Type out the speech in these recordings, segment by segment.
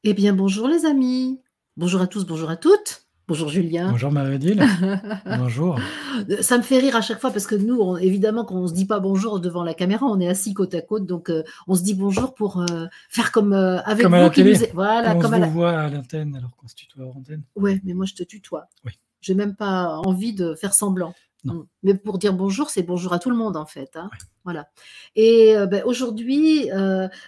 Eh bien, bonjour les amis. Bonjour à tous, bonjour à toutes. Bonjour Julien. Bonjour Marie-Odile. Bonjour. Ça me fait rire à chaque fois parce que nous, évidemment, quand on se dit pas bonjour devant la caméra, on est assis côte à côte, donc on se dit bonjour pour faire comme avec Comme à vous la qui télé, nous... Voilà, où on se comme à vous la... voit à l'antenne alors qu'on se tutoie hors antenne. Ouais, mais moi je te tutoie. Oui, J'ai même pas envie de faire semblant. non, Mais pour dire bonjour, c'est bonjour à tout le monde en fait, hein. oui. Voilà. Et aujourd'hui,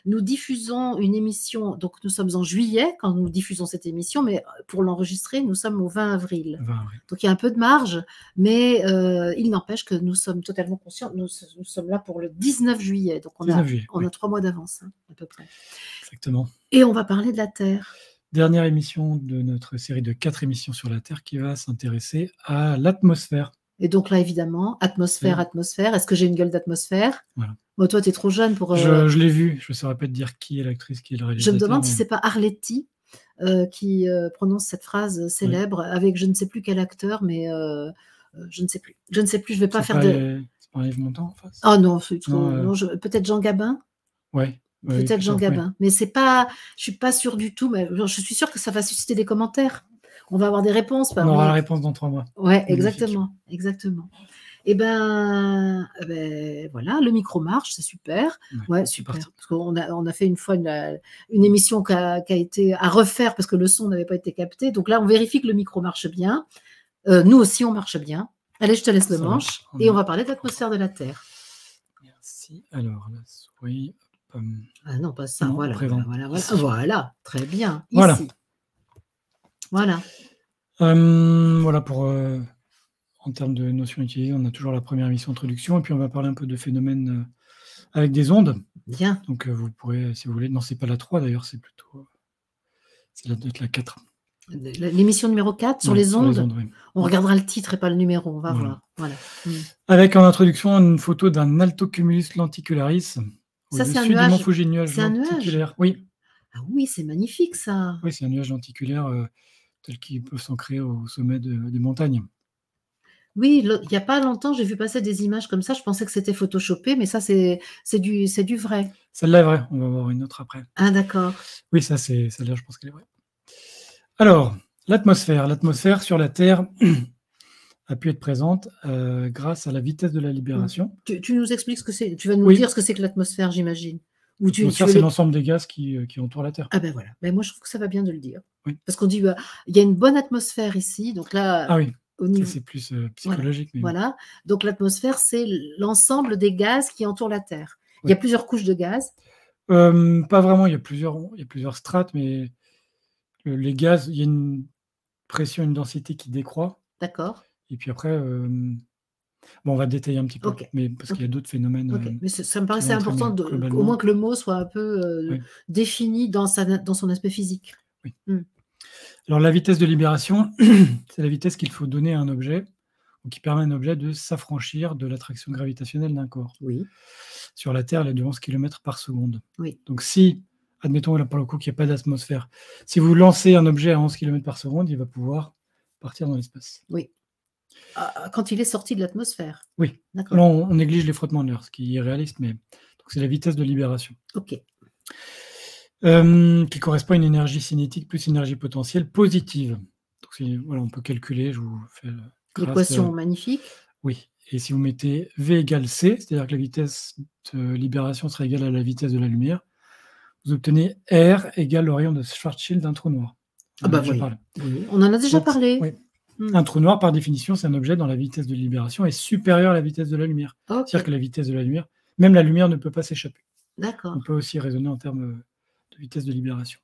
nous diffusons une émission, donc nous sommes en juillet quand nous diffusons cette émission, mais pour l'enregistrer, nous sommes au 20 avril. 20 avril. Donc il y a un peu de marge, mais il n'empêche que nous sommes totalement conscients. Nous sommes là pour le 19 juillet, donc on 19 juillet, oui, a 3 mois d'avance, hein, à peu près. exactement. Et on va parler de la Terre. Dernière émission de notre série de 4 émissions sur la Terre qui va s'intéresser à l'atmosphère. Et donc là, évidemment, atmosphère, atmosphère. Est-ce que j'ai une gueule d'atmosphère? Voilà. Bon, toi, tu es trop jeune pour... Je l'ai vu, je ne saurais pas te dire qui est l'actrice, qui est le Je réalisateur. me demande si mais... c'est pas Arletty qui prononce cette phrase célèbre avec je ne sais plus quel acteur, mais je ne sais plus. Je ne sais plus, je vais pas faire de... C'est pas Yves Montand en face? Oh non, c'est trop... Non, peut-être Jean Gabin? ouais, Peut-être Jean plutôt, Gabin. ouais. Mais c'est pas... Je suis pas sûre du tout, mais je suis sûre que ça va susciter des commentaires. On va avoir des réponses. On aura la réponse dans 3 mois. Ouais, Magnifique. exactement, exactement. Et ben, voilà, le micro marche, c'est super. Ouais, super. Parce qu'on a fait une fois une émission qui a été à refaire parce que le son n'avait pas été capté. Donc là, on vérifie que le micro marche bien. Nous aussi, on marche bien. Allez, je te laisse le manche et on va parler de l'atmosphère de la Terre. Merci. Alors, la souris. Ah non, pas ça. Non, voilà, présent. voilà, très bien. Voilà. Ici. Voilà. Voilà pour... En termes de notions utilisées, on a toujours la première émission introduction, et puis on va parler un peu de phénomènes avec des ondes. Bien. Donc vous pourrez, si vous voulez, non, c'est pas la 3 d'ailleurs, c'est plutôt, c'est la 4. L'émission numéro 4 sur les ondes, oui. On regardera le titre et pas le numéro, on va voir. Voilà. Avec en introduction une photo d'un altocumulus lenticularis au-dessus du mont Fuji, nuage lenticulaire. Oui. Ah oui, c'est magnifique ça. Oui, c'est un nuage lenticulaire tel qu'il peut s'ancrer au sommet des montagnes. Oui, il n'y a pas longtemps, j'ai vu passer des images comme ça. Je pensais que c'était photoshopé, mais ça, c'est du vrai. Celle-là est vraie. On va voir une autre après. Ah, d'accord. Oui, celle-là, je pense qu'elle est vraie. Alors, l'atmosphère. L'atmosphère sur la Terre a pu être présente grâce à la vitesse de la libération. Tu nous expliques ce que c'est. Tu vas nous dire ce que c'est que l'atmosphère, j'imagine. L'atmosphère, c'est l'ensemble des gaz qui entourent la Terre. Ah ben voilà. Ben moi, je trouve que ça va bien de le dire. Oui. Parce qu'on dit, il y a une bonne atmosphère ici. Donc là, ah oui. Ça, c'est plus psychologique. Voilà. Donc, l'atmosphère, c'est l'ensemble des gaz qui entourent la Terre. Il y a plusieurs couches de gaz. Pas vraiment. Il y a plusieurs strates, mais les gaz, il y a une pression, une densité qui décroît. D'accord. Et puis après, on va détailler un petit peu, mais parce qu'il y a d'autres phénomènes. Mais ça me paraissait important au moins que le mot soit un peu défini dans son aspect physique. Oui. Alors, la vitesse de libération, c'est la vitesse qu'il faut donner à un objet, ou qui permet à un objet de s'affranchir de l'attraction gravitationnelle d'un corps. Oui. Sur la Terre, elle est de 11 km par seconde. Oui. Donc, si, admettons là pour le coup qu'il n'y a pas d'atmosphère, si vous lancez un objet à 11 km par seconde, il va pouvoir partir dans l'espace. Oui. Quand il est sorti de l'atmosphère. Oui. Là, on néglige les frottements de l'air, ce qui est réaliste, mais c'est la vitesse de libération. OK. Qui correspond à une énergie cinétique plus énergie potentielle positive. Donc, on peut calculer, je vous fais l'équation magnifique. Oui, et si vous mettez V égale C, c'est-à-dire que la vitesse de libération sera égale à la vitesse de la lumière, vous obtenez R égale le rayon de Schwarzschild d'un trou noir. Oui. On en a déjà parlé. Oui. Un trou noir, par définition, c'est un objet dont la vitesse de libération est supérieure à la vitesse de la lumière. C'est-à-dire que la vitesse de la lumière, même la lumière ne peut pas s'échapper. D'accord. On peut aussi raisonner en termes de vitesse de libération.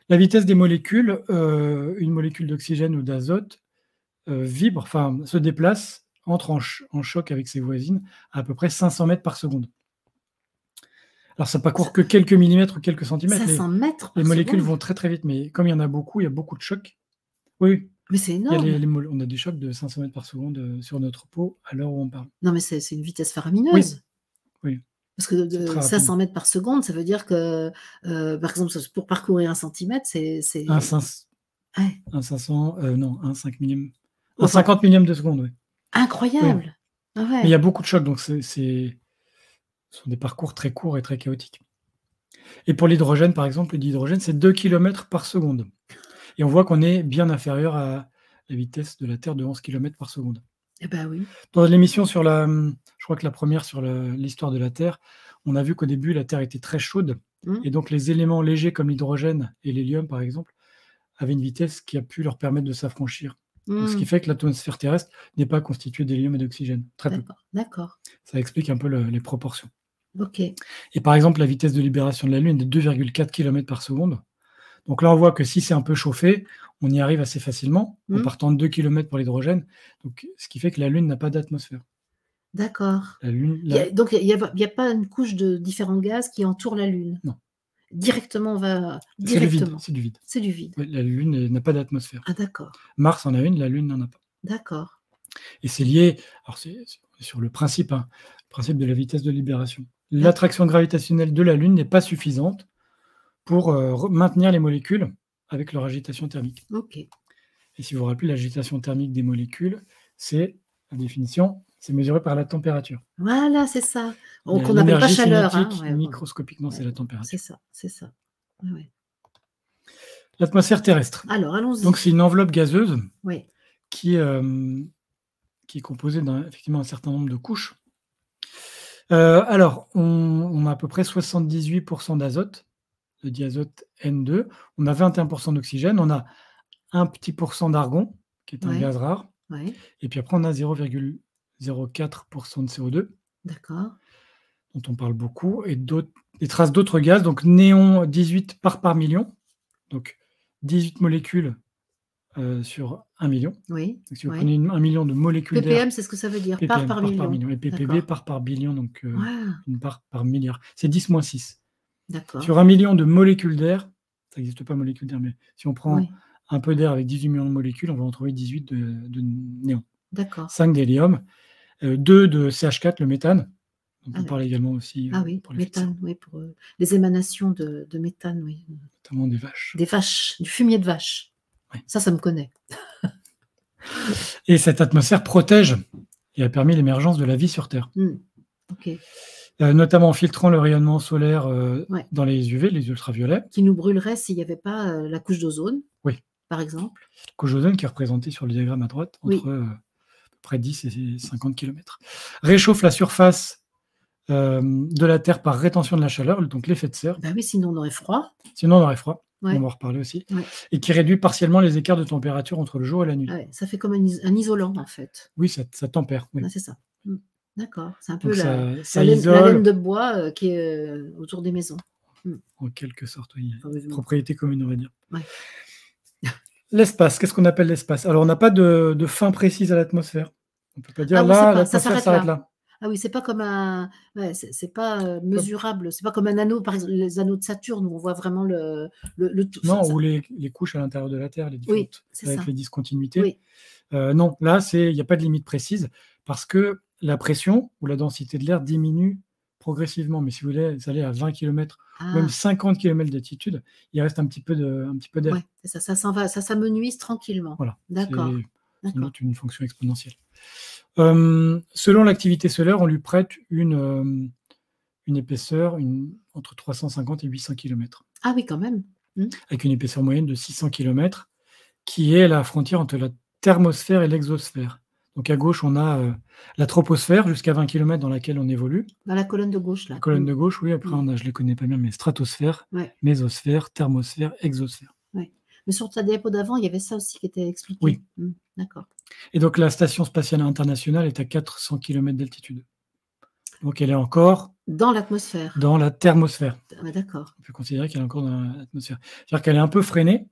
La vitesse des molécules, une molécule d'oxygène ou d'azote vibre, se déplace, entre en choc avec ses voisines à peu près 500 mètres par seconde. Alors, ça ne parcourt que quelques millimètres ou quelques centimètres. 500 mètres par les molécules seconde. vont très très vite, mais comme il y en a beaucoup, il y a beaucoup de chocs. Oui. Mais c'est énorme. On a des chocs de 500 mètres par seconde sur notre peau à l'heure où on parle. Non, mais c'est une vitesse faramineuse. Oui. Parce que 500 mètres par seconde, ça veut dire que, par exemple, pour parcourir un centimètre, c'est... Un 5 millième. Un 50 millième de seconde, oui. Incroyable. Oui. Mais il y a beaucoup de chocs, donc ce sont des parcours très courts et très chaotiques. Et pour l'hydrogène, par exemple, l'hydrogène, c'est 2 km par seconde. Et on voit qu'on est bien inférieur à la vitesse de la Terre de 11 km par seconde. Eh ben oui. Dans l'émission sur je crois que la première sur l'histoire de la Terre, on a vu qu'au début, la Terre était très chaude. Et donc, les éléments légers comme l'hydrogène et l'hélium, par exemple, avaient une vitesse qui a pu leur permettre de s'affranchir. Ce qui fait que l'atmosphère terrestre n'est pas constituée d'hélium et d'oxygène. Très peu. D'accord. Ça explique un peu les proportions. Ok. Et par exemple, la vitesse de libération de la Lune est de 2,4 km par seconde. Donc là, on voit que si c'est un peu chauffé, on y arrive assez facilement, en partant de 2 km pour l'hydrogène. Donc, ce qui fait que la Lune n'a pas d'atmosphère. D'accord. La Lune, Donc, il n'y a pas une couche de différents gaz qui entoure la Lune? Non. Directement, directement. C'est du vide. C'est du vide. Oui, la Lune n'a pas d'atmosphère. Ah, d'accord. Mars en a une, la Lune n'en a pas. D'accord. Et c'est lié, alors c'est sur le principe de la vitesse de libération. L'attraction gravitationnelle de la Lune n'est pas suffisante pour maintenir les molécules avec leur agitation thermique. Ok. Et si vous vous rappelez, l'agitation thermique des molécules, c'est, la définition, c'est mesuré par la température. Voilà, c'est ça. Qu'on n'appelle pas chaleur. Microscopiquement, c'est la température. C'est ça. Ouais. L'atmosphère terrestre. Alors, allons-y. Donc, c'est une enveloppe gazeuse oui. qui est composée effectivement un certain nombre de couches. Alors, on a à peu près 78% d'azote, de diazote N2. On a 21% d'oxygène. On a un petit pourcent d'argon, qui est un gaz rare. Ouais. Et puis après, on a 0,04% de CO2. D'accord. Dont on parle beaucoup. Et des traces d'autres gaz. Donc, néon 18 parts par million. Donc, 18 molécules sur 1 million. Oui. Donc, si vous prenez 1 million de molécules d'air. ppm, c'est ce que ça veut dire, part par million. Et ppb, part par billion, donc une part par milliard. C'est 10-6. D'accord. Sur 1 million de molécules d'air, ça n'existe pas molécules d'air, mais si on prend un peu d'air avec 18 millions de molécules, on va en trouver 18 de néon. D'accord. 5 d'hélium, 2 de CH4, le méthane. Donc on parle également aussi pour les méthane, pour les émanations de méthane, oui. Notamment des vaches. Des vaches, du fumier de vache. Oui. Ça me connaît. Et cette atmosphère protège et a permis l'émergence de la vie sur Terre. Ok. Notamment en filtrant le rayonnement solaire dans les UV, les ultraviolets. Qui nous brûlerait s'il n'y avait pas la couche d'ozone, par exemple. La couche d'ozone qui est représentée sur le diagramme à droite, entre à peu près 10 et 50 km. Réchauffe la surface de la Terre par rétention de la chaleur, donc l'effet de serre. Oui, sinon on aurait froid. On va en reparler aussi. Et qui réduit partiellement les écarts de température entre le jour et la nuit. Ça fait comme un isolant, en fait. Oui, ça tempère. Oui. C'est ça. D'accord. C'est un peu la laine de bois qui est autour des maisons. En quelque sorte, oui. Propriété commune, on va dire. Ouais. L'espace, qu'est-ce qu'on appelle l'espace? Alors, on n'a pas de fin précise à l'atmosphère. On ne peut pas dire l'atmosphère s'arrête là. Ah oui, c'est pas comme c'est pas mesurable, c'est pas comme un anneau, par exemple, les anneaux de Saturne où on voit vraiment le tout. Non, ou les couches à l'intérieur de la Terre, les différentes, avec les discontinuités. Oui. Non, là, il n'y a pas de limite précise parce que la pression ou la densité de l'air diminue progressivement. Mais si vous voulez aller à 20 km, même 50 km d'altitude, il reste un petit peu d'air. Oui, c'est ça, ça s'en va, ça s'amenuise tranquillement. Voilà. D'accord. C'est une fonction exponentielle. Selon l'activité solaire, on lui prête une épaisseur entre 350 et 800 km. Ah oui, quand même. Avec une épaisseur moyenne de 600 km, qui est la frontière entre la thermosphère et l'exosphère. Donc à gauche, on a la troposphère, jusqu'à 20 km dans laquelle on évolue. Dans la colonne de gauche, là. La colonne de gauche, oui. Après, je ne les connais pas bien, mais stratosphère, mésosphère, thermosphère, exosphère. Oui. Mais sur ta diapo d'avant, il y avait ça aussi qui était expliqué. Oui. D'accord. Et donc, la Station spatiale internationale est à 400 km d'altitude. Donc, elle est encore... Dans l'atmosphère. Dans la thermosphère. D'accord. On peut considérer qu'elle est encore dans l'atmosphère. C'est-à-dire qu'elle est un peu freinée,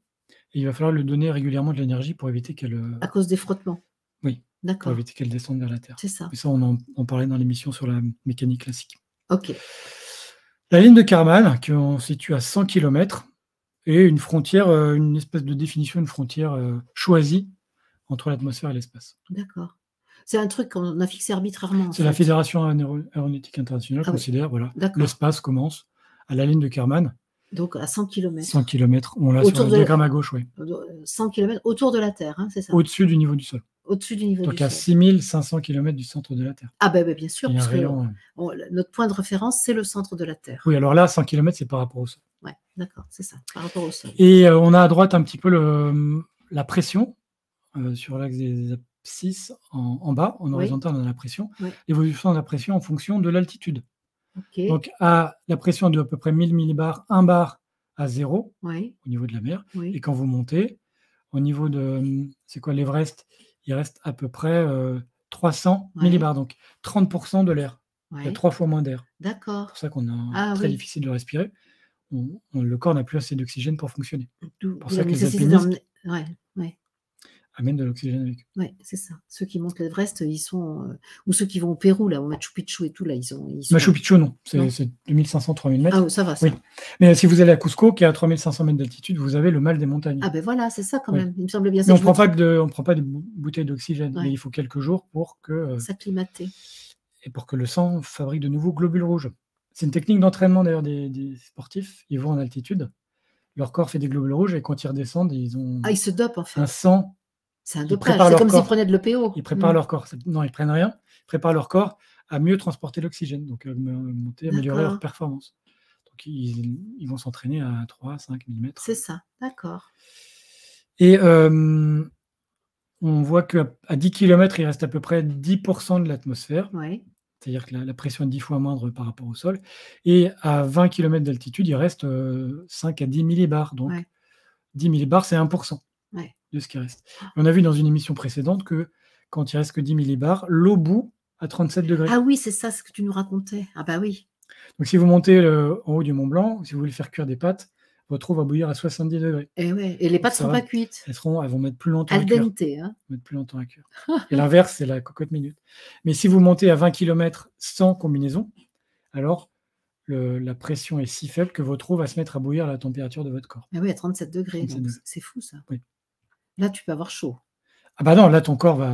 et il va falloir lui donner régulièrement de l'énergie pour éviter qu'elle... À cause des frottements. Oui. D'accord. Pour éviter qu'elle descende vers la Terre. C'est ça. Et ça, on en parlait dans l'émission sur la mécanique classique. Ok. La ligne de Kármán, qu'on situe à 100 km, est une frontière, une espèce de définition, une frontière choisie entre l'atmosphère et l'espace. D'accord. C'est un truc qu'on a fixé arbitrairement. C'est la Fédération aéronautique internationale considère, l'espace commence à la ligne de Kármán. Donc à 100 km. 100 km, on l'a sur le diagramme à gauche, oui. 100 km autour de la Terre, c'est ça? Au-dessus du niveau du sol. Au-dessus du niveau Donc du à sol. 6500 km du centre de la Terre. Ah ben bien sûr, Il y a un parce que rayon. notre point de référence, c'est le centre de la Terre. Oui, alors là, 100 km, c'est par rapport au sol. Ouais, d'accord, c'est ça, par rapport au sol. Et on a à droite un petit peu la pression sur l'axe des abscisses en bas, en horizontal, on a la pression. Oui. L'évolution de la pression en fonction de l'altitude. Ok. Donc la pression de à peu près 1000 millibars, 1 bar à 0 Oui. au niveau de la mer. Oui. Et quand vous montez, au niveau de, c'est quoi l'Everest, il reste à peu près 300 millibars, donc 30% de l'air. Il y a 3 fois moins d'air. D'accord. C'est pour ça qu'on a très difficile de respirer. Le corps n'a plus assez d'oxygène pour fonctionner. C'est pour ça que les alpinistes amènent de l'oxygène avec eux. Oui, c'est ça. Ceux qui montent l'Everest, ils sont... ou ceux qui vont au Pérou, là, au Machu Picchu et tout, là, ils sont... Machu Picchu, non. C'est 2500-3000 mètres. Ah, ça va, ça. Oui. Mais si vous allez à Cusco, qui est à 3500 mètres d'altitude, vous avez le mal des montagnes. Ah ben voilà, c'est ça quand même. Il me semble bien. Mais on ne prend pas de bouteilles d'oxygène. Mais il faut quelques jours pour que... s'acclimater. Et pour que le sang fabrique de nouveaux globules rouges. C'est une technique d'entraînement d'ailleurs des sportifs. Ils vont en altitude, leur corps fait des globules rouges et quand ils redescendent, ils ont ils se dopent en fait. un sang. C'est un dopage, c'est comme s'ils prenaient de l'EPO. Ils préparent leur corps. Non, ils prennent rien. Ils préparent leur corps à mieux transporter l'oxygène, donc à améliorer leur performance. Donc ils vont s'entraîner à 3-5 mm. C'est ça, d'accord. Et on voit qu'à 10 km, il reste à peu près 10% de l'atmosphère. Oui. C'est-à-dire que la pression est 10 fois moindre par rapport au sol. Et à 20 km d'altitude, il reste 5 à 10 millibars. Donc 10 millibars, c'est 1% de ce qui reste. On a vu dans une émission précédente que quand il reste que 10 millibars, l'eau bout à 37 degrés. Ah oui, c'est ça ce que tu nous racontais. Ah bah oui. Donc si vous montez en haut du Mont Blanc, si vous voulez faire cuire des pâtes, votre eau va bouillir à 70 degrés. Et les pâtes ne seront pas cuites. Elles vont mettre plus longtemps à cuire. Al dente, hein. Mettre plus longtemps à cuire. Et l'inverse, c'est la cocotte minute. Mais si vous montez à 20 km sans combinaison, alors la pression est si faible que votre eau va se mettre à bouillir à la température de votre corps. Ah oui, à 37 degrés. C'est fou ça. Oui. Là, tu peux avoir chaud. Ah bah non, là, ton corps va...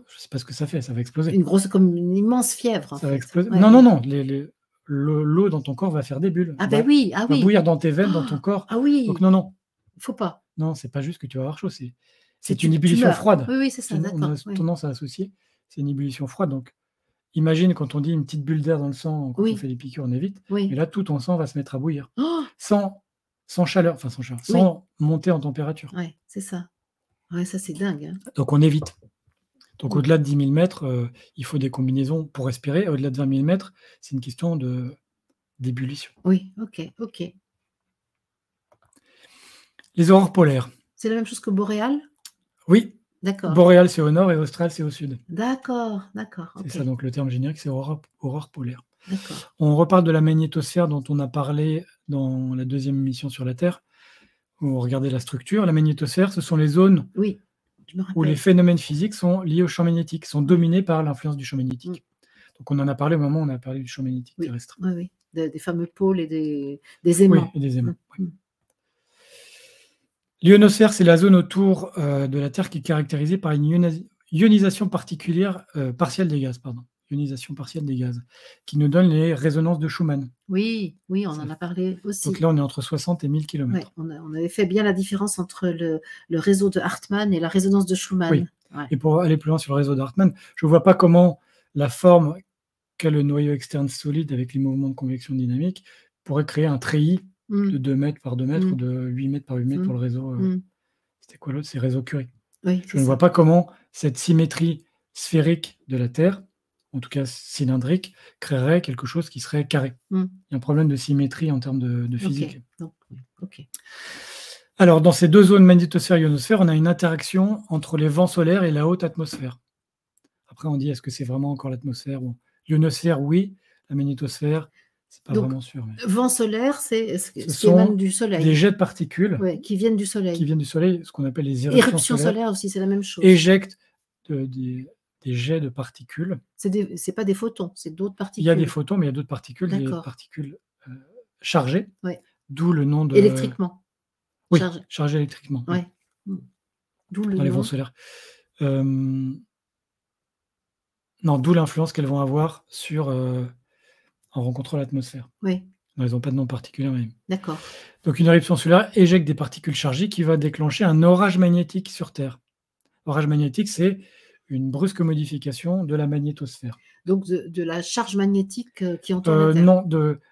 Je ne sais pas ce que ça fait, ça va exploser. Comme une immense fièvre. Ça va exploser. Ouais, non. L'eau dans ton corps va faire des bulles. Ah bah oui, va bouillir dans tes veines, dans ton corps. Ah oui. Donc non. Il ne faut pas. Non, c'est pas juste que tu vas avoir chaud, c'est une ébullition froide. Oui, c'est ça, d'accord. On a tendance à associer, c'est une ébullition froide. Donc, imagine quand on dit une petite bulle d'air dans le sang, quand on fait des piqûres, on évite. Mais là, tout ton sang va se mettre à bouillir. Sans chaleur, sans monter en température. Oui, c'est ça. Ouais, ça, c'est dingue. Hein. Donc, on évite. Donc, au-delà de 10 000 mètres, il faut des combinaisons pour respirer. Au-delà de 20 000 mètres, c'est une question d'ébullition. Oui, ok. Les aurores polaires. C'est la même chose que boréal? Oui. D'accord. Boréal, c'est au nord et austral, c'est au sud. D'accord. C'est ça, donc le terme générique, c'est aurore polaire. D'accord. On reparle de la magnétosphère dont on a parlé dans la deuxième émission sur la Terre, où on regardait la structure. La magnétosphère, ce sont les zones où les phénomènes physiques sont liés au champ magnétique, sont dominés par l'influence du champ magnétique. Donc on en a parlé au moment où on a parlé du champ magnétique terrestre. Oui. Des fameux pôles et des aimants. Oui, et des aimants. L'ionosphère, c'est la zone autour de la Terre qui est caractérisée par une ionisation partielle des gaz. Ionisation partielle des gaz, qui nous donne les résonances de Schumann. Oui, on en a parlé aussi. Donc là, on est entre 60 et 1000 km. Ouais, on avait fait bien la différence entre le réseau de Hartmann et la résonance de Schumann. Oui. Ouais. Et pour aller plus loin sur le réseau de Hartmann, je ne vois pas comment la forme qu'a le noyau externe solide avec les mouvements de convection dynamique pourrait créer un treillis de 2 mètres par 2 mètres ou de 8 mètres par 8 mètres pour le réseau. C'était quoi l'autre? C'est réseau Curie. Oui, je ne vois pas comment cette symétrie sphérique de la Terre, en tout cas cylindrique, créerait quelque chose qui serait carré. Il y a un problème de symétrie en termes de physique. Okay. Alors, dans ces deux zones magnétosphère-ionosphère, on a une interaction entre les vents solaires et la haute atmosphère. Après, on dit, est-ce que c'est vraiment encore l'atmosphère? L'ionosphère, oui. La magnétosphère, c'est pas vraiment sûr. Mais... Vent solaire, c'est ce qui émane du soleil. Des jets de particules qui viennent du soleil. Qui viennent du soleil, ce qu'on appelle les éruptions solaires aussi, c'est la même chose. Éjectent des jets de particules. C'est pas des photons, c'est d'autres particules. Il y a des photons, mais il y a d'autres particules, des particules chargées, d'où le nom de... Électriquement. Oui, chargées électriquement. Oui. D'où le dans les vents solaires. Non, d'où l'influence qu'elles vont avoir sur en rencontrant l'atmosphère. Oui. Elles n'ont pas de nom particulier. Mais... D'accord. Donc une éruption solaire éjecte des particules chargées qui va déclencher un orage magnétique sur Terre. Orage magnétique, c'est une brusque modification de la magnétosphère. Donc de la charge magnétique qui entoure la Terre. Non,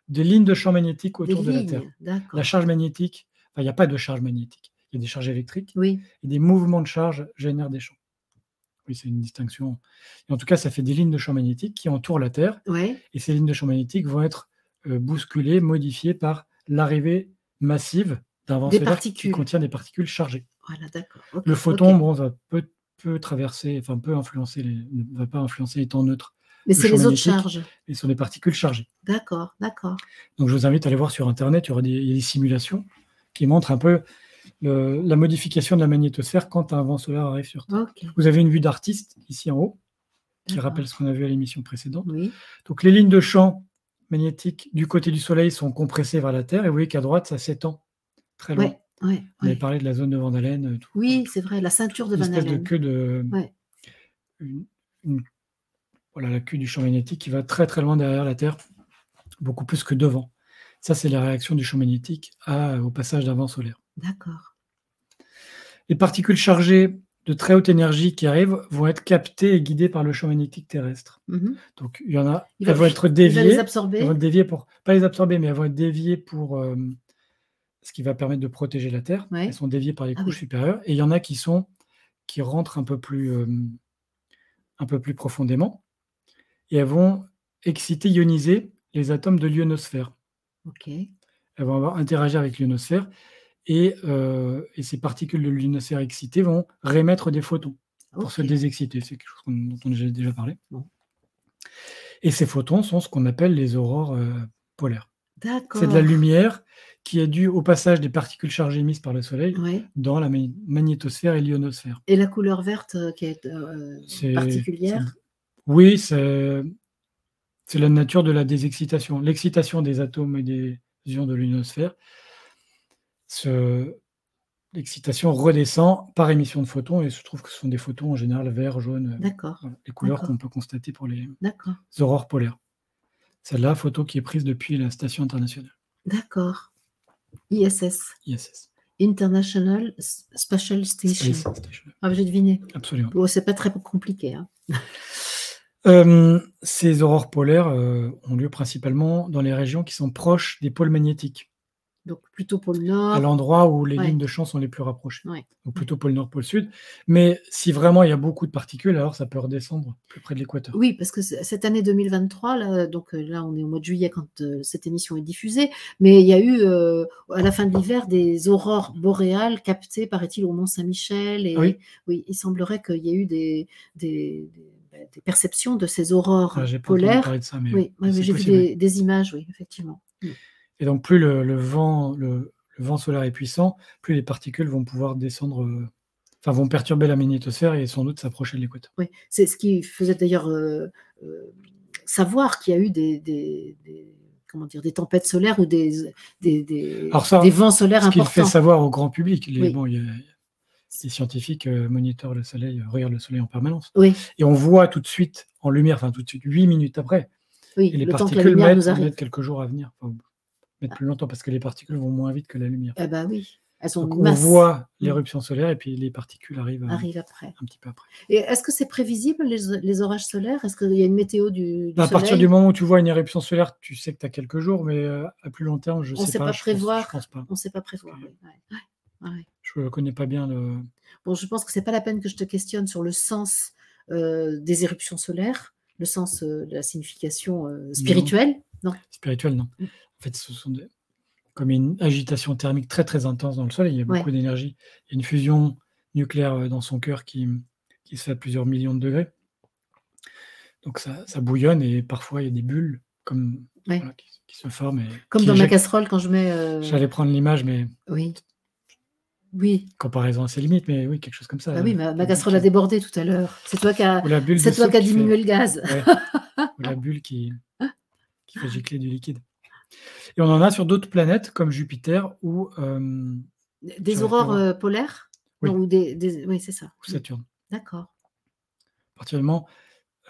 des lignes de champ magnétique autour Des de la Terre. lignes, d'accord. La charge magnétique, il n'y a pas de charge magnétique. Il y a des charges électriques. Oui. Et des mouvements de charge génèrent des champs. Oui, c'est une distinction. Et en tout cas, ça fait des lignes de champ magnétique qui entourent la Terre. Ouais. Et ces lignes de champ magnétique vont être bousculées, modifiées par l'arrivée massive d'un vent solaire qui contient des particules chargées. Voilà, d'accord. Okay, le photon, bon, peut traverser, enfin peut influencer, ne va pas influencer les temps neutres. Mais c'est les autres charges. Et ce sont des particules chargées. D'accord, d'accord. Donc je vous invite à aller voir sur Internet, il y a des simulations qui montrent un peu la modification de la magnétosphère quand un vent solaire arrive sur Terre. Okay. Vous avez une vue d'artiste ici en haut, qui rappelle ce qu'on a vu à l'émission précédente. Oui. Donc les lignes de champ magnétique du côté du Soleil sont compressées vers la Terre, et vous voyez qu'à droite, ça s'étend très loin. Ouais, on avait parlé de la zone de Van Allen. Oui, c'est vrai, la ceinture de Van Allen. Une espèce de queue de... Voilà, la queue du champ magnétique qui va très très loin derrière la Terre, beaucoup plus que devant. Ça, c'est la réaction du champ magnétique au passage d'un vent solaire. D'accord. Les particules chargées de très haute énergie qui arrivent vont être captées et guidées par le champ magnétique terrestre. Donc, il y en a, elles vont être déviées. Il va les absorber. Elles vont être déviées pour, pas les absorber, mais elles vont être déviées pour ce qui va permettre de protéger la Terre. Elles sont déviées par les couches supérieures. Et il y en a qui rentrent un peu plus profondément. Et elles vont exciter, ioniser les atomes de l'ionosphère. Okay. Elles vont interagir avec l'ionosphère et ces particules de l'ionosphère excitées vont réémettre des photons pour se désexciter. C'est quelque chose dont on a déjà parlé. Et ces photons sont ce qu'on appelle les aurores polaires. C'est de la lumière qui est due au passage des particules chargées émises par le Soleil dans la magnétosphère et l'ionosphère. Et la couleur verte qui est particulière? Oui, c'est la nature de la désexcitation. L'excitation des atomes et des ions de l'ionosphère, l'excitation redescend par émission de photons, et il se trouve que ce sont des photons en général vert, jaune, les couleurs qu'on peut constater pour les aurores polaires. Celle-là, photo qui est prise depuis la station internationale. D'accord. ISS. International Special Station. Ah, j'ai deviné. Absolument. Bon, c'est pas très compliqué. Hein. Ces aurores polaires ont lieu principalement dans les régions qui sont proches des pôles magnétiques. Donc plutôt pôle Nord. À l'endroit où les lignes de champ sont les plus rapprochées. Donc plutôt pôle Nord, pôle Sud. Mais si vraiment il y a beaucoup de particules, alors ça peut redescendre plus près de l'équateur. Oui, parce que cette année 2023, là, donc là on est au mois de juillet quand cette émission est diffusée, mais il y a eu à la fin de l'hiver des aurores boréales captées, paraît-il, au Mont-Saint-Michel. Et oui, il semblerait qu'il y ait eu des perceptions de ces aurores polaires. Parler de ça, mais oui, j'ai vu des images, oui, effectivement. Et donc, plus le vent solaire est puissant, plus les particules vont pouvoir descendre, vont perturber la magnétosphère et sans doute s'approcher de l'équateur. Oui, c'est ce qui faisait d'ailleurs savoir qu'il y a eu des tempêtes solaires ou des vents solaires importants. Ce qu'il fait savoir au grand public. Les scientifiques monitorent le Soleil, regardent le Soleil en permanence. Oui. Et on voit tout de suite, en lumière, tout de suite, 8 minutes après, et les particules mettent quelques jours à venir. Mettre plus longtemps parce que les particules vont moins vite que la lumière. Ah bah oui, elles sont donc on voit l'éruption solaire et puis les particules arrivent après. Un petit peu après. Et est-ce que c'est prévisible les orages solaires? Est-ce qu'il y a une météo du à partir du moment où tu vois une éruption solaire, tu sais que tu as quelques jours, mais à plus long terme, je ne sais pas. Je pense pas. On ne sait pas prévoir. Je ne connais pas bien le... Bon, je pense que ce n'est pas la peine que je te questionne sur le sens des éruptions solaires, le sens de la signification spirituelle. Non. Spirituelle, non. En fait, ce sont comme une agitation thermique très très intense dans le Soleil. Il y a beaucoup d'énergie. Il y a une fusion nucléaire dans son cœur qui se fait à plusieurs millions de degrés. Donc ça bouillonne et parfois il y a des bulles qui se forment. Comme dans ma casserole quand je mets... J'allais prendre l'image, mais... Oui. Comparaison à ses limites, mais oui, quelque chose comme ça. Ah oui, ma casserole a débordé tout à l'heure. C'est toi qui as diminué le gaz. Ou la bulle qui fait gicler du liquide. Et on en a sur d'autres planètes comme Jupiter ou... des aurores polaires? Oui. Non, oui, c'est ça. Ou Saturne. D'accord. À partir du moment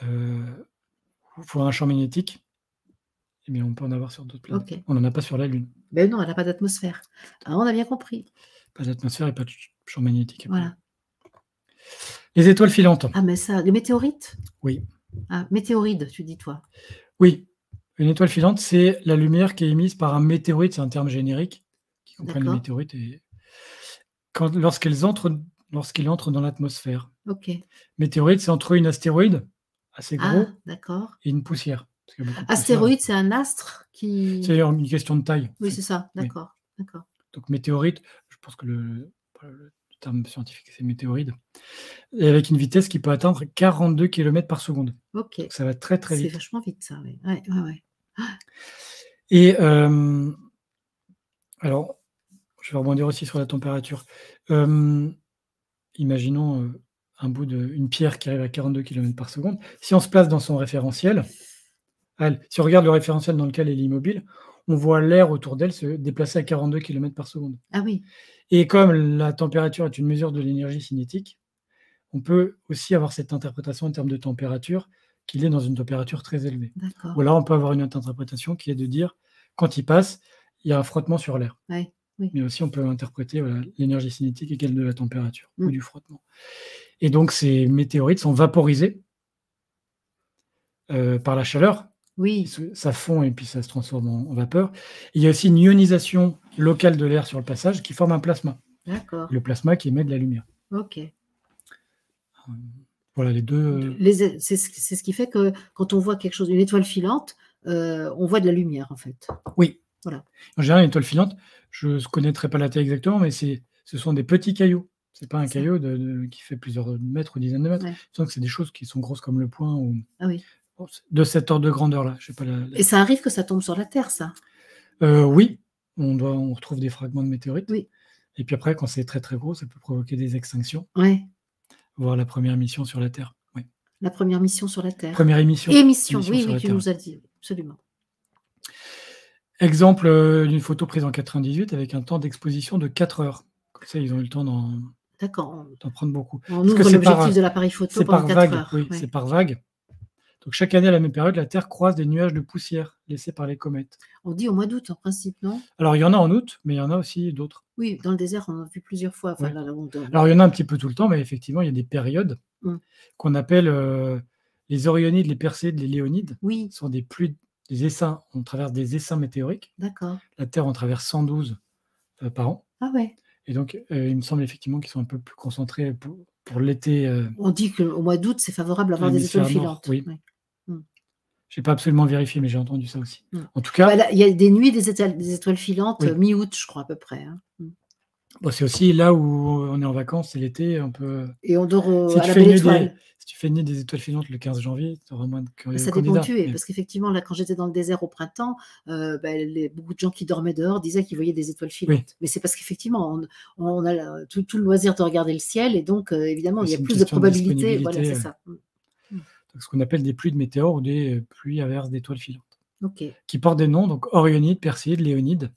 où il faut un champ magnétique, eh bien, on peut en avoir sur d'autres planètes. Okay. On n'en a pas sur la Lune. Ben non, elle n'a pas d'atmosphère. On a bien compris. Pas d'atmosphère et pas de champ magnétique. Voilà. Les étoiles filantes. Ah, mais ça, les météorites? Oui. Ah, météoride, tu dis toi? Oui. Une étoile filante, c'est la lumière qui est émise par un météorite, c'est un terme générique qui comprend les D'accord. météorites et lorsqu'il entre dans l'atmosphère. OK. Météorite, c'est entre une astéroïde, assez Ah, gros, d'accord. et une poussière, parce qu'il y a beaucoup de poussière. Astéroïde, c'est un astre qui C'est une question de taille, en oui, fait. c'est ça, Oui. d'accord, d'accord. Donc météorite, je pense que le terme scientifique, c'est météorite, et avec une vitesse qui peut atteindre 42 km/s. OK. Donc ça va très, très C'est vite. vachement vite ça, oui. Ouais, ouais, ouais. Et alors, je vais rebondir aussi sur la température. Imaginons, une pierre qui arrive à 42 km/s. Si on se place dans son référentiel, si on regarde le référentiel dans lequel elle est immobile, on voit l'air autour d'elle se déplacer à 42 km/s. Ah oui, Et comme la température est une mesure de l'énergie cinétique, on peut aussi avoir cette interprétation en termes de température, qu'il est dans une température très élevée. d'accord. Ou alors on peut avoir une autre interprétation qui est de dire, quand il passe, il y a un frottement sur l'air. Ouais, oui. Mais aussi on peut interpréter l'énergie cinétique égale de la température ou Mmh. du frottement. Et donc ces météorites sont vaporisées par la chaleur. Oui, Ça fond et puis ça se transforme en vapeur. Et il y a aussi une ionisation locale de l'air sur le passage qui forme un plasma. d'accord. Le plasma qui émet de la lumière. OK. Voilà les deux. C'est ce qui fait que quand on voit quelque chose, une étoile filante, on voit de la lumière en fait. Oui. Voilà. En général, une étoile filante, je ne connaîtrais pas la taille exactement, mais ce sont des petits cailloux. C'est pas un C'est ça. caillou qui fait plusieurs mètres ou dizaines de mètres. Ouais. Donc c'est des choses qui sont grosses comme le poing ou Ah oui. de cet ordre de grandeur-là. Je sais pas Et ça arrive que ça tombe sur la Terre, ça? Oui, on retrouve des fragments de météorites. Oui. Et puis après, quand c'est très, très gros, ça peut provoquer des extinctions, Ouais. voire la première mission sur la Terre. Oui. La première mission sur la Terre. Première émission. Émission, oui, sur oui, la tu Terre. nous as dit, absolument. Exemple, d'une photo prise en 98 avec un temps d'exposition de 4 heures. Comme ça, ils ont eu le temps D'accord. d'en prendre beaucoup. On Parce que ouvre c'est par l'objectif de l'appareil photo c'est pendant par 4 vague, heures. oui, Ouais. c'est par vague. Donc chaque année, à la même période, la Terre croise des nuages de poussière laissés par les comètes. On dit au mois d'août, en principe, non? Alors il y en a en août, mais il y en a aussi d'autres. Oui, dans le désert, on en a vu plusieurs fois. Enfin, Ouais. là, Alors il y en a un petit peu tout le temps, mais effectivement, il y a des périodes qu'on appelle les Orionides, les Perséides, les Léonides. Oui, Ce sont des essaims. On traverse des essaims météoriques. d'accord. La Terre en traverse 112 par an. Ah ouais. Et donc, il me semble effectivement qu'ils sont un peu plus concentrés pour l'été. On dit qu'au mois d'août, c'est favorable à avoir des l'hémisphère étoiles nord, filantes. oui. Ouais. Je n'ai pas absolument vérifié, mais j'ai entendu ça aussi. En tout Bah, cas, là, il y a des nuits des étoiles filantes Oui. Mi-août, je crois, à peu près. Hein. bon, c'est aussi là où on est en vacances, c'est l'été, on peut. Et on dort Si à tu la fais belle venir étoile. si tu fais venir des étoiles filantes le 15 janvier, tu auras moins de Ça dépend où candidats. tu es, mais- parce qu'effectivement, là, quand j'étais dans le désert au printemps, beaucoup de gens qui dormaient dehors disaient qu'ils voyaient des étoiles filantes. Oui. Mais c'est parce qu'effectivement, on a tout le loisir de regarder le ciel, et donc, évidemment, il y C'est a une plus de question de probabilité. Voilà, c'est disponibilité, ça. Donc, ce qu'on appelle des pluies de météores ou des pluies averses d'étoiles filantes, OK. qui portent des noms, donc Orionides, Perséides, Léonides.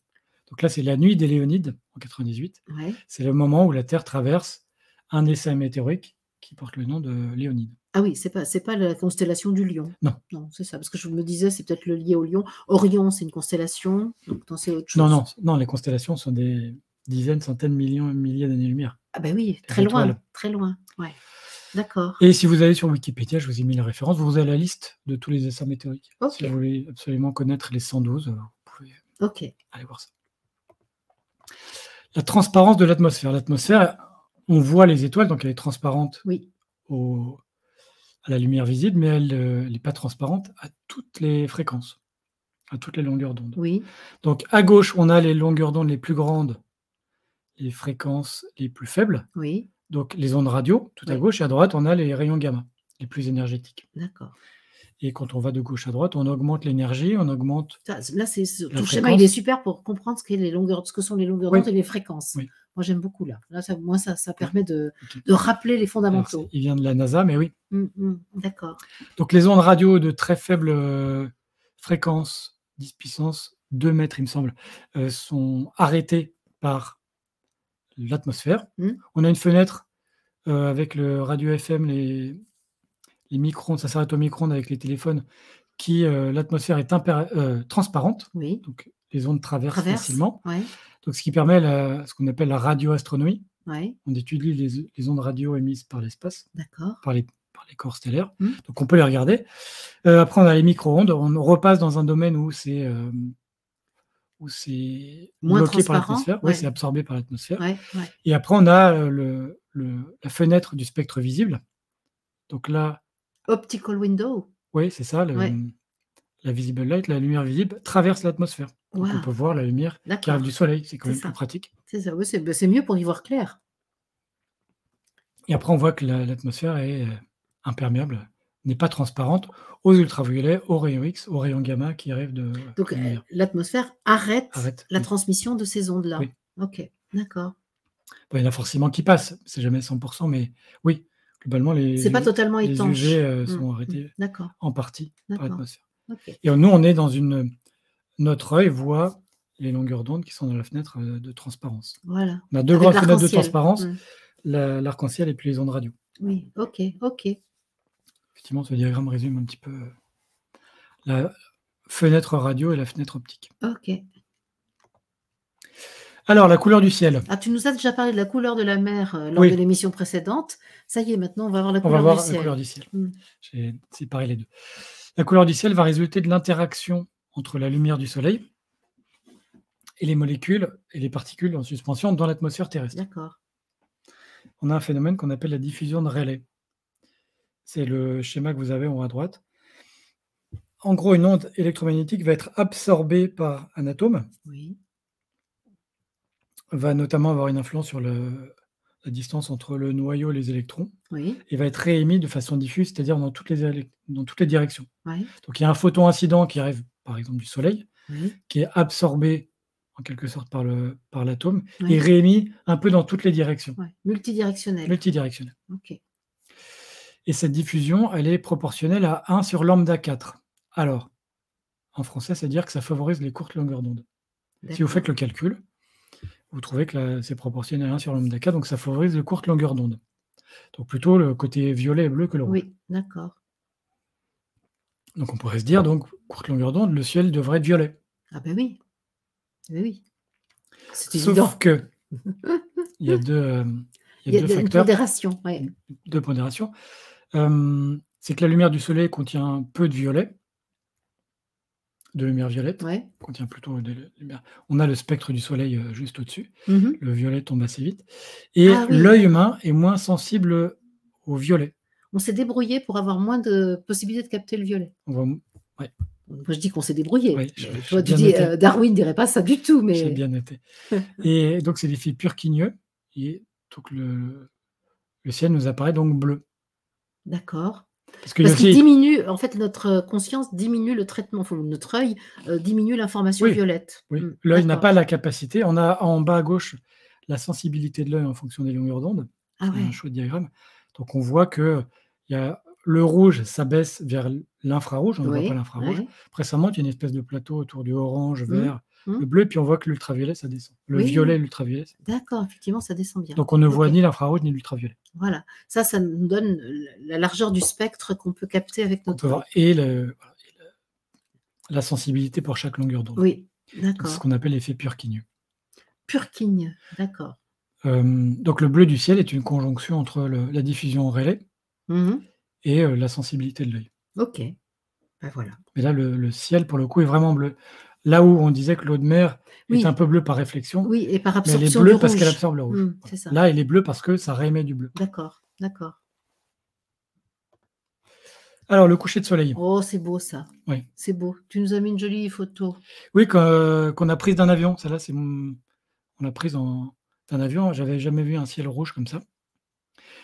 Donc là, c'est la nuit des Léonides, en 98. Ouais. C'est le moment où la Terre traverse un essaim météorique qui porte le nom de Léonide. Ah oui, c'est pas la constellation du Lion. Non. Non, c'est ça, parce que je me disais, c'est peut-être le lié au Lion. Orion, c'est une constellation, donc c'est autre chose. Non, les constellations sont des dizaines, centaines, milliers d'années-lumière. Ah ben oui, Les très loin, étoiles. très loin. Ouais. D'accord. Et si vous allez sur Wikipédia, je vous ai mis la référence, vous avez la liste de tous les essaims météoriques. Ok. Si vous voulez absolument connaître les 112, vous pouvez Ok. aller voir ça. La transparence de l'atmosphère. L'atmosphère, on voit les étoiles, donc elle est transparente Oui. à la lumière visible, mais elle n'est pas transparente à toutes les fréquences, à toutes les longueurs d'onde. Oui. Donc à gauche, on a les longueurs d'onde les plus grandes, les fréquences les plus faibles, Oui. donc les ondes radio, tout à Oui. gauche, et à droite, on a les rayons gamma, les plus énergétiques. D'accord. Et quand on va de gauche à droite, on augmente l'énergie, on augmente. Là, ton La schéma, il fréquence. est super pour comprendre ce que sont les longueurs Oui. d'onde et les fréquences. Oui. Moi, j'aime beaucoup là. Là, ça permet de Ok. rappeler les Alors, fondamentaux. il vient de la NASA, mais oui. D'accord. Donc les ondes radio de très faible fréquence, 10 puissance 2 mètres, il me semble, sont arrêtées par l'atmosphère. On a une fenêtre avec le radio FM, les micro-ondes, ça s'arrête au micro-ondes avec les téléphones, qui l'atmosphère est transparente, Oui. donc les ondes traversent Traverse. facilement. Ouais. Donc ce qui permet ce qu'on appelle la radioastronomie. Ouais, On étudie les ondes radio émises par l'espace, d'accord. par les corps stellaires. Mmh. Donc on peut les regarder. Après, on a les micro-ondes. On repasse dans un domaine où c'est Moins bloqué par transparent? l'atmosphère. Oui, c'est Ouais, absorbé par l'atmosphère. ouais, ouais. Et après, on a la fenêtre du spectre visible. Donc là, Optical window? oui, c'est ça, Ouais. la visible light, la lumière visible traverse l'atmosphère. Donc on Waouh! peut voir la lumière qui arrive du D'accord, soleil. C'est quand c'est même plus ça. pratique. C'est ça, oui, c'est mieux pour y voir clair. Et après, on voit que l'atmosphère est imperméable, n'est pas transparente aux ultraviolets, aux rayons X, aux rayons gamma qui arrivent de Donc, la lumière. l'atmosphère arrête Arrête, la oui, transmission de ces ondes-là? oui. OK, d'accord. Bon, il y en a forcément qui passent, c'est jamais 100 mais oui, globalement C'est pas totalement les UV, étanche? sont arrêtés D'accord, en partie par d'accord. l'atmosphère. OK. Et nous, on est dans notre œil voit les longueurs d'onde qui sont dans la fenêtre, de transparence. Voilà, On a 2 avec grandes fenêtres de l'arc-en-ciel. transparence, l'arc-en-ciel et puis les ondes radio. Oui, OK, OK, Effectivement, ce diagramme résume un petit peu, la fenêtre radio et la fenêtre optique. OK. Alors, la couleur du ciel. Ah, tu nous as déjà parlé de la couleur de la mer, lors de Oui, l'émission précédente. Ça y est, maintenant, on va voir la on va couleur du voir la couleur ciel. du ciel. Mmh. J'ai séparé les 2. La couleur du ciel va résulter de l'interaction entre la lumière du soleil et les molécules et les particules en suspension dans l'atmosphère terrestre. D'accord. On a un phénomène qu'on appelle la diffusion de Rayleigh. C'est le schéma que vous avez en haut à droite. En gros, une onde électromagnétique va être absorbée par un atome, Oui, va notamment avoir une influence sur la distance entre le noyau et les électrons, oui, et va être réémise de façon diffuse, c'est-à-dire dans toutes les directions. oui, Donc il y a un photon incident qui arrive, par exemple, du soleil, oui, qui est absorbé en quelque sorte par l'atome et oui, réémis un peu dans toutes les directions, ouais. Multidirectionnel. multidirectionnel. OK. Et cette diffusion, elle est proportionnelle à 1 sur lambda 4. Alors, en français, c'est-à-dire que ça favorise les courtes longueurs d'onde. Si vous D'accord. faites le calcul, vous trouvez que c'est proportionnel à 1 sur lambda 4, donc ça favorise les courtes longueurs d'onde. Donc plutôt le côté violet et bleu que le rouge. Oui, d'accord. Donc on pourrait se dire, donc, courte longueur d'onde, le ciel devrait être violet. Ah ben oui. Oui, oui. C'est Sauf évident. que il y a deux Il y a une facteurs, pondération, ouais. 2 pondérations. C'est que la lumière du soleil contient peu de violet, de lumière violette, Ouais. contient plutôt de lumière. On a le spectre du soleil, juste au-dessus. Mmh. Le violet tombe assez vite et Ah oui, l'œil d'accord. humain est moins sensible au violet. On s'est débrouillé pour avoir moins de possibilités de capter le violet. On voit ouais, Moi, je dis qu'on s'est débrouillé. ouais, j'ai Toi, tu bien dis, noté, Darwin dirait pas ça du tout, j'ai mais bien noté et donc c'est l'effet Purkinje et donc le ciel nous apparaît donc bleu. d'accord. Parce qu'il y a Parce qu'il aussi diminue, en fait, notre conscience diminue le traitement, enfin, notre œil, diminue l'information oui, violette. oui, Mmh, l'œil n'a d'accord. pas la capacité, on a en bas à gauche la sensibilité de l'œil en fonction des longueurs d'onde. Ah C'est un ouais, chouette diagramme. Donc on voit qu'il y a le rouge, ça baisse vers l'infrarouge, on ne voit pas oui, l'infrarouge. ouais. Après ça monte, il y a une espèce de plateau autour du orange, Mmh, vert, mmh. le bleu, puis on voit que l'ultraviolet, ça descend. Le violet et Oui, l'ultraviolet, d'accord, effectivement, ça descend bien. donc on ne voit OK, ni l'infrarouge ni l'ultraviolet. voilà. Ça nous donne la largeur du spectre qu'on peut capter avec On peut notre voir œil. et voilà, la sensibilité pour chaque longueur d'onde. Oui, Donc c'est ce d'accord. qu'on appelle l'effet Purkinje. Purkinje, d'accord. Donc le bleu du ciel est une conjonction entre la diffusion Rayleigh Mmh. et la sensibilité de l'œil. OK, bah, voilà. Mais là, le ciel, pour le coup, est vraiment bleu. Là où on disait que l'eau de mer est un Oui, peu bleue par réflexion, oui et par mais elle est absorption du bleue parce qu'elle rouge. absorbe le rouge. Mmh, Voilà. c'est ça. Là, elle est bleue parce que ça réémet du bleu. D'accord, d'accord. Alors, le coucher de soleil. Oh, c'est beau ça. Oui. C'est beau. Tu nous as mis une jolie photo. Oui, qu'on a prise d'un avion. Celle-là, on l'a prise d'un avion. J'avais jamais vu un ciel rouge comme ça.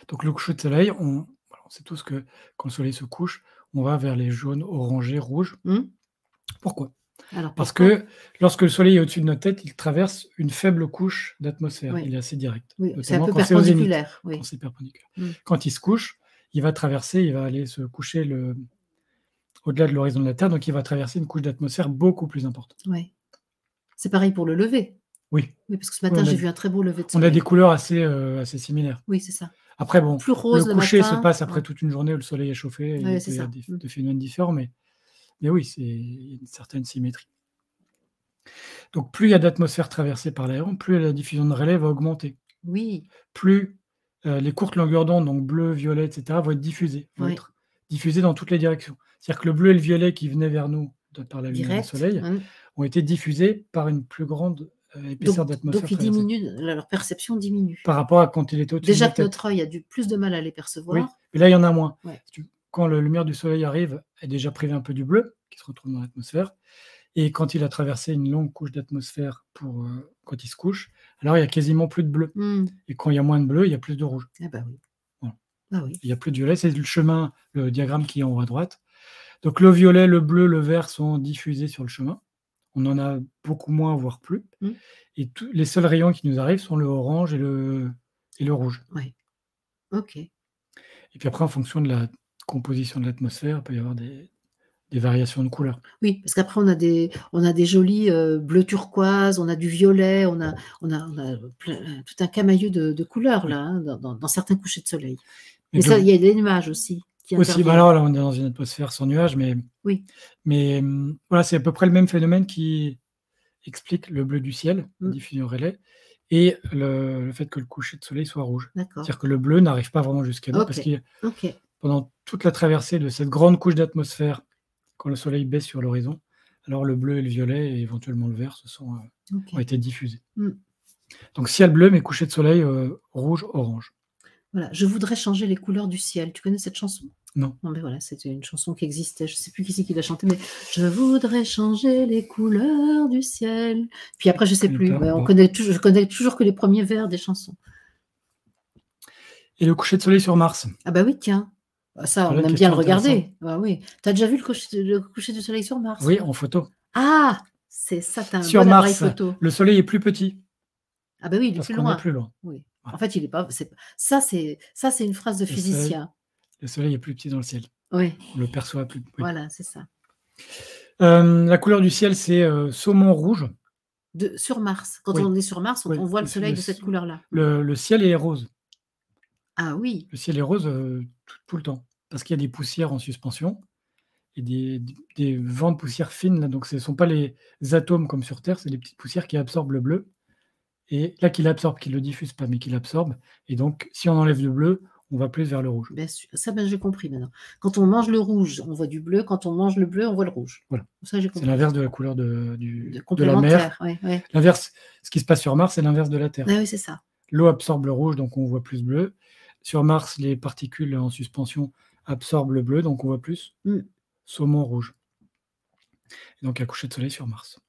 Donc, le coucher de soleil, voilà, on sait tous que quand le soleil se couche, on va vers les jaunes, orangés, rouges. Mmh. Pourquoi? Alors Parce pourquoi? que lorsque le soleil est au-dessus de notre tête, il traverse une faible couche d'atmosphère. Oui, Il est assez direct, oui, c'est un notamment peu quand c'est au zénith, perpendiculaire, quand oui. c'est perpendiculaire. Mmh. Quand il se couche, il va aller se coucher au-delà de l'horizon de la Terre, donc il va traverser une couche d'atmosphère beaucoup plus importante. Ouais. C'est pareil pour le lever. Oui, Oui, parce que ce oui, matin, j'ai vu un très beau lever de on a des soleil. couleurs assez similaires. Oui, c'est ça. Après bon, Plus le rose le coucher se matin. passe après Ouais, toute une journée où le soleil est chauffé et ouais, il c'est peut y avoir ça. Mmh. des phénomènes différents, mais oui, il y a une certaine symétrie. Donc plus il y a d'atmosphère traversée par l'aéron, plus la diffusion de Rayleigh va augmenter. Oui, plus les courtes longueurs d'onde, donc bleu, violet, et cetera, vont être diffusées, ouais, dans toutes les directions. C'est-à-dire que le bleu et le violet qui venaient vers nous par la lumière du direct. soleil ont été diffusés par une plus grande épaisseur d'atmosphère Donc ils traversée, diminuent, leur perception diminue. par rapport à quand il était au-dessus de Déjà notre que tête. notre œil a du plus de mal à les Oui, percevoir. mais là, il y en a moins. Ouais, Quand la lumière du soleil arrive, elle est déjà privée un peu du bleu qui se retrouve dans l'atmosphère, et quand il a traversé une longue couche d'atmosphère quand il se couche, alors il y a quasiment plus de bleu, mmh. et quand il y a moins de bleu, il y a plus de rouge. Ah bah oui. Voilà. Ah oui. Il y a plus de violet, c'est le diagramme qui est en haut à droite. Donc le violet, le bleu, le vert sont diffusés sur le chemin. On en a beaucoup moins, voire plus, Mmh. et les seuls rayons qui nous arrivent sont le orange et le rouge. Ouais. OK. Et puis après, en fonction de la composition de l'atmosphère, il peut y avoir des variations de couleurs. Oui, parce qu'après on a des jolis, bleu turquoise, on a du violet, on a plein tout un camailleux de couleurs Oui. là, hein, dans certains couchers de soleil. Mais Mais ça, il y a des nuages aussi qui aussi, bah, interviennent. alors là, on est dans une atmosphère sans nuages, Oui. voilà, c'est à peu près le même phénomène qui explique le bleu du ciel, la Mmh. diffusion relais, et le fait que le coucher de soleil soit rouge. D'accord. C'est-à-dire que le bleu n'arrive pas vraiment jusqu'à nous parce OK. que OK. pendant toute la traversée de cette grande couche d'atmosphère, quand le soleil baisse sur l'horizon, alors le bleu et le violet et éventuellement le vert ont OK. été diffusés. Mmh. Donc ciel bleu, mais coucher de soleil rouge, orange. Voilà. Je voudrais changer les couleurs du ciel. Tu connais cette chanson? Non. Non, mais voilà, c'était une chanson qui existait. Je sais plus qui c'est qui l'a chantée, mais je voudrais changer les couleurs du ciel. Puis après, je sais Connais plus. pas, Ouais, bon. je connais toujours que les premiers vers des chansons. Et le coucher de soleil sur Mars? Ah bah oui, tiens. Bah ça, Voilà on une aime bien question le intéressante. regarder. Bah oui. Tu as déjà vu le coucher du soleil sur Mars? Oui, en photo. Ah! C'est ça, tu as un Sur bon appareil Mars, photo. le soleil est plus petit Ah bah oui, il est parce plus qu'on est loin. plus loin. Oui. En Voilà. fait, il est pas c'est ça c'est une phrase de Le soleil physicien. le soleil est plus petit dans le ciel. Oui, On le perçoit plus, oui. voilà, c'est ça. La couleur du ciel, c'est saumon rouge. Sur Mars. Quand Oui, on est sur Mars, oui, on voit le soleil de cette couleur-là. le ciel est rose. Ah oui, Le ciel est rose, tout le temps, parce qu'il y a des poussières en suspension et des vents de poussière fines là, donc ce ne sont pas les atomes comme sur Terre, c'est des petites poussières qui absorbent le bleu, et là qui l'absorbent, qui ne le diffusent pas, mais qui l'absorbent, et donc si on enlève le bleu, on va plus vers le rouge. bien sûr. Ça, j'ai compris maintenant. Quand on mange le rouge, on voit du bleu. Quand on mange le bleu, on voit le rouge. Voilà. Ça, j'ai C'est compris. l'inverse de la couleur de la mer. Complémentaire, ouais, ouais. L'inverse, ce qui se passe sur Mars, c'est l'inverse de la Terre. Ah oui, c'est ça. L'eau absorbe le rouge, donc on voit plus bleu. Sur Mars, les particules en suspension absorbent le bleu, donc on voit plus Mmh. saumon rouge. Et donc un coucher de soleil sur Mars.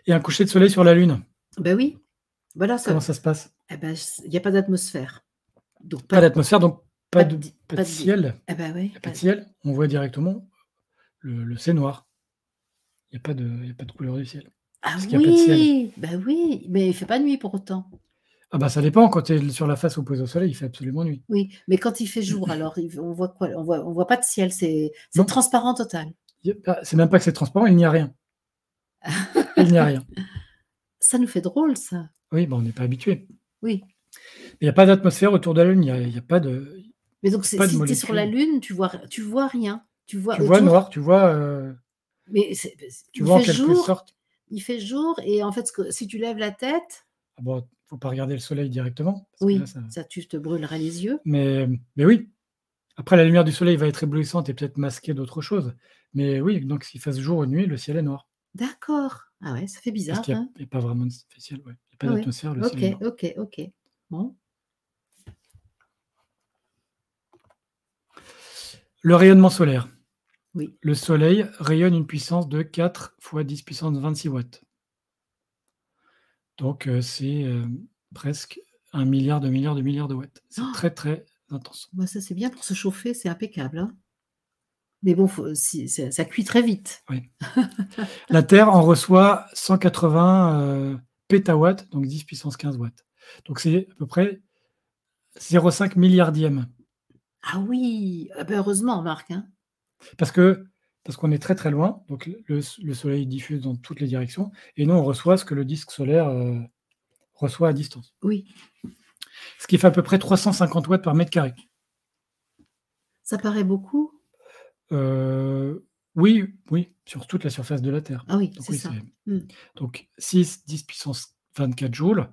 Et un coucher de soleil sur la Lune, Bah oui. Voilà, ça comment ça se passe? eh ben, il y a pas d'atmosphère. Donc Pas d'atmosphère, donc pas de pas de ciel. eh ben oui, Il n'y a pas de ciel, on voit directement le c'est noir. Il n'y a pas de couleur du ciel, ah parce qu'il n'y a pas de ciel. oui! Bah oui, mais il fait pas nuit pour autant. Ah bah, ça dépend, quand tu es sur la face opposée au soleil, il fait absolument nuit. Oui, mais quand il fait jour alors, on voit quoi? On voit pas de ciel, c'est Non, transparent total. c'est même pas que c'est transparent, il n'y a rien. Il n'y a rien. Ça nous fait drôle ça. Oui, bah, on n'est pas habitué. Oui, Il n'y a pas d'atmosphère autour de la Lune, il y a pas de mais donc pas de si tu es sur la molécules. Lune, tu vois rien. Tu vois Tu vois autour, noir, mais tu vois en quelque sorte. il fait jour et en fait si tu lèves la tête, Ah bon, faut pas regarder le soleil directement, parce que là, oui, ça tu te brûlerais les yeux. mais oui, après la lumière du soleil va être éblouissante et peut-être masquer d'autres choses. Mais oui, donc qu'il fasse jour ou nuit, le ciel est noir. D'accord. Ah ouais, ça fait Parce bizarre, qu'il hein? y a pas vraiment de ciel, ouais. Il y a pas Ah ouais. d'atmosphère, le ciel OK, est noir. OK, OK. Bon. Le rayonnement solaire. Oui. Le soleil rayonne une puissance de 4 fois 10 puissance 26 watts. Donc c'est presque 1 milliard de milliards de milliards de watts. C'est très, très intense. Bah, ça, c'est bien pour se chauffer, c'est impeccable, hein. Mais bon, si ça cuit très vite. Oui. La Terre en reçoit 180 pétawatts, donc 10 puissance 15 watts. Donc c'est à peu près 0,5 milliardième. Ah oui! Ah bah, heureusement, Marc, hein. Parce qu'on est très, très loin, donc le soleil diffuse dans toutes les directions, et nous on reçoit ce que le disque solaire reçoit à distance. Oui. Ce qui fait à peu près 350 watts par mètre carré. Ça paraît beaucoup? Oui, oui, sur toute la surface de la Terre. Ah oui, Donc c'est oui, ça. Mmh. donc 6, 10 puissance 24 joules,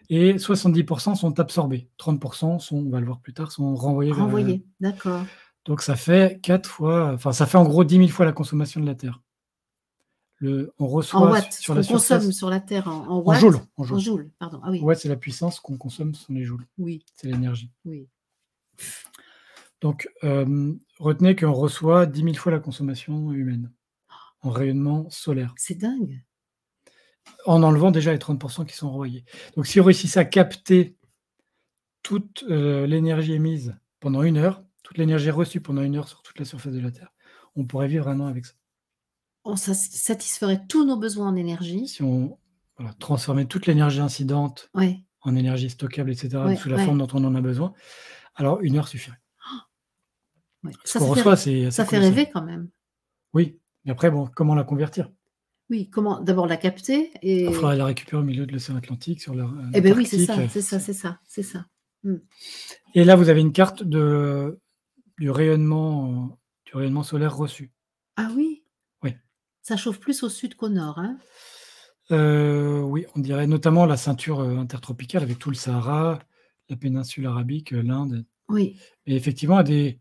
et 70% sont absorbés. 30% sont, on va le voir plus tard, sont renvoyés vers Renvoyés, d'accord. Donc ça fait 4 fois, enfin ça fait en gros 10 000 fois la consommation de la Terre. On En reçoit watts, ce sur la qu'on consomme surface sur la Terre en en watts? joules, En joules, pardon. Ah oui, Watts, c'est la puissance qu'on consomme, ce sont les joules, oui, c'est l'énergie. oui. Donc retenez qu'on reçoit 10 000 fois la consommation humaine en rayonnement solaire, C'est dingue. en enlevant déjà les 30% qui sont renvoyés. Donc si on réussissait à capter toute l'énergie émise pendant 1 heure, toute l'énergie reçue pendant 1 heure sur toute la surface de la Terre, on pourrait vivre 1 an avec ça. On satisferait tous nos besoins en énergie. Si on transformait toute l'énergie incidente Ouais, en énergie stockable, etc., ouais, sous la ouais, forme dont on en a besoin, alors 1 heure suffirait. ouais. Ce qu'on reçoit, c'est assez Ça fait colossal. rêver quand même. Oui, mais après, bon, comment la convertir? Oui, comment d'abord la capter Il faudra et la récupérer au milieu de l'océan Atlantique, sur eh beh, oui, c'est ça, l'Antarctique, c'est ça, c'est ça, c'est ça. Mmh. et là, vous avez une carte du rayonnement solaire reçu. Ah oui? Oui. Ça chauffe plus au sud qu'au nord, hein? Oui, on dirait notamment la ceinture, intertropicale avec tout le Sahara, la péninsule arabique, l'Inde, Oui. et effectivement à des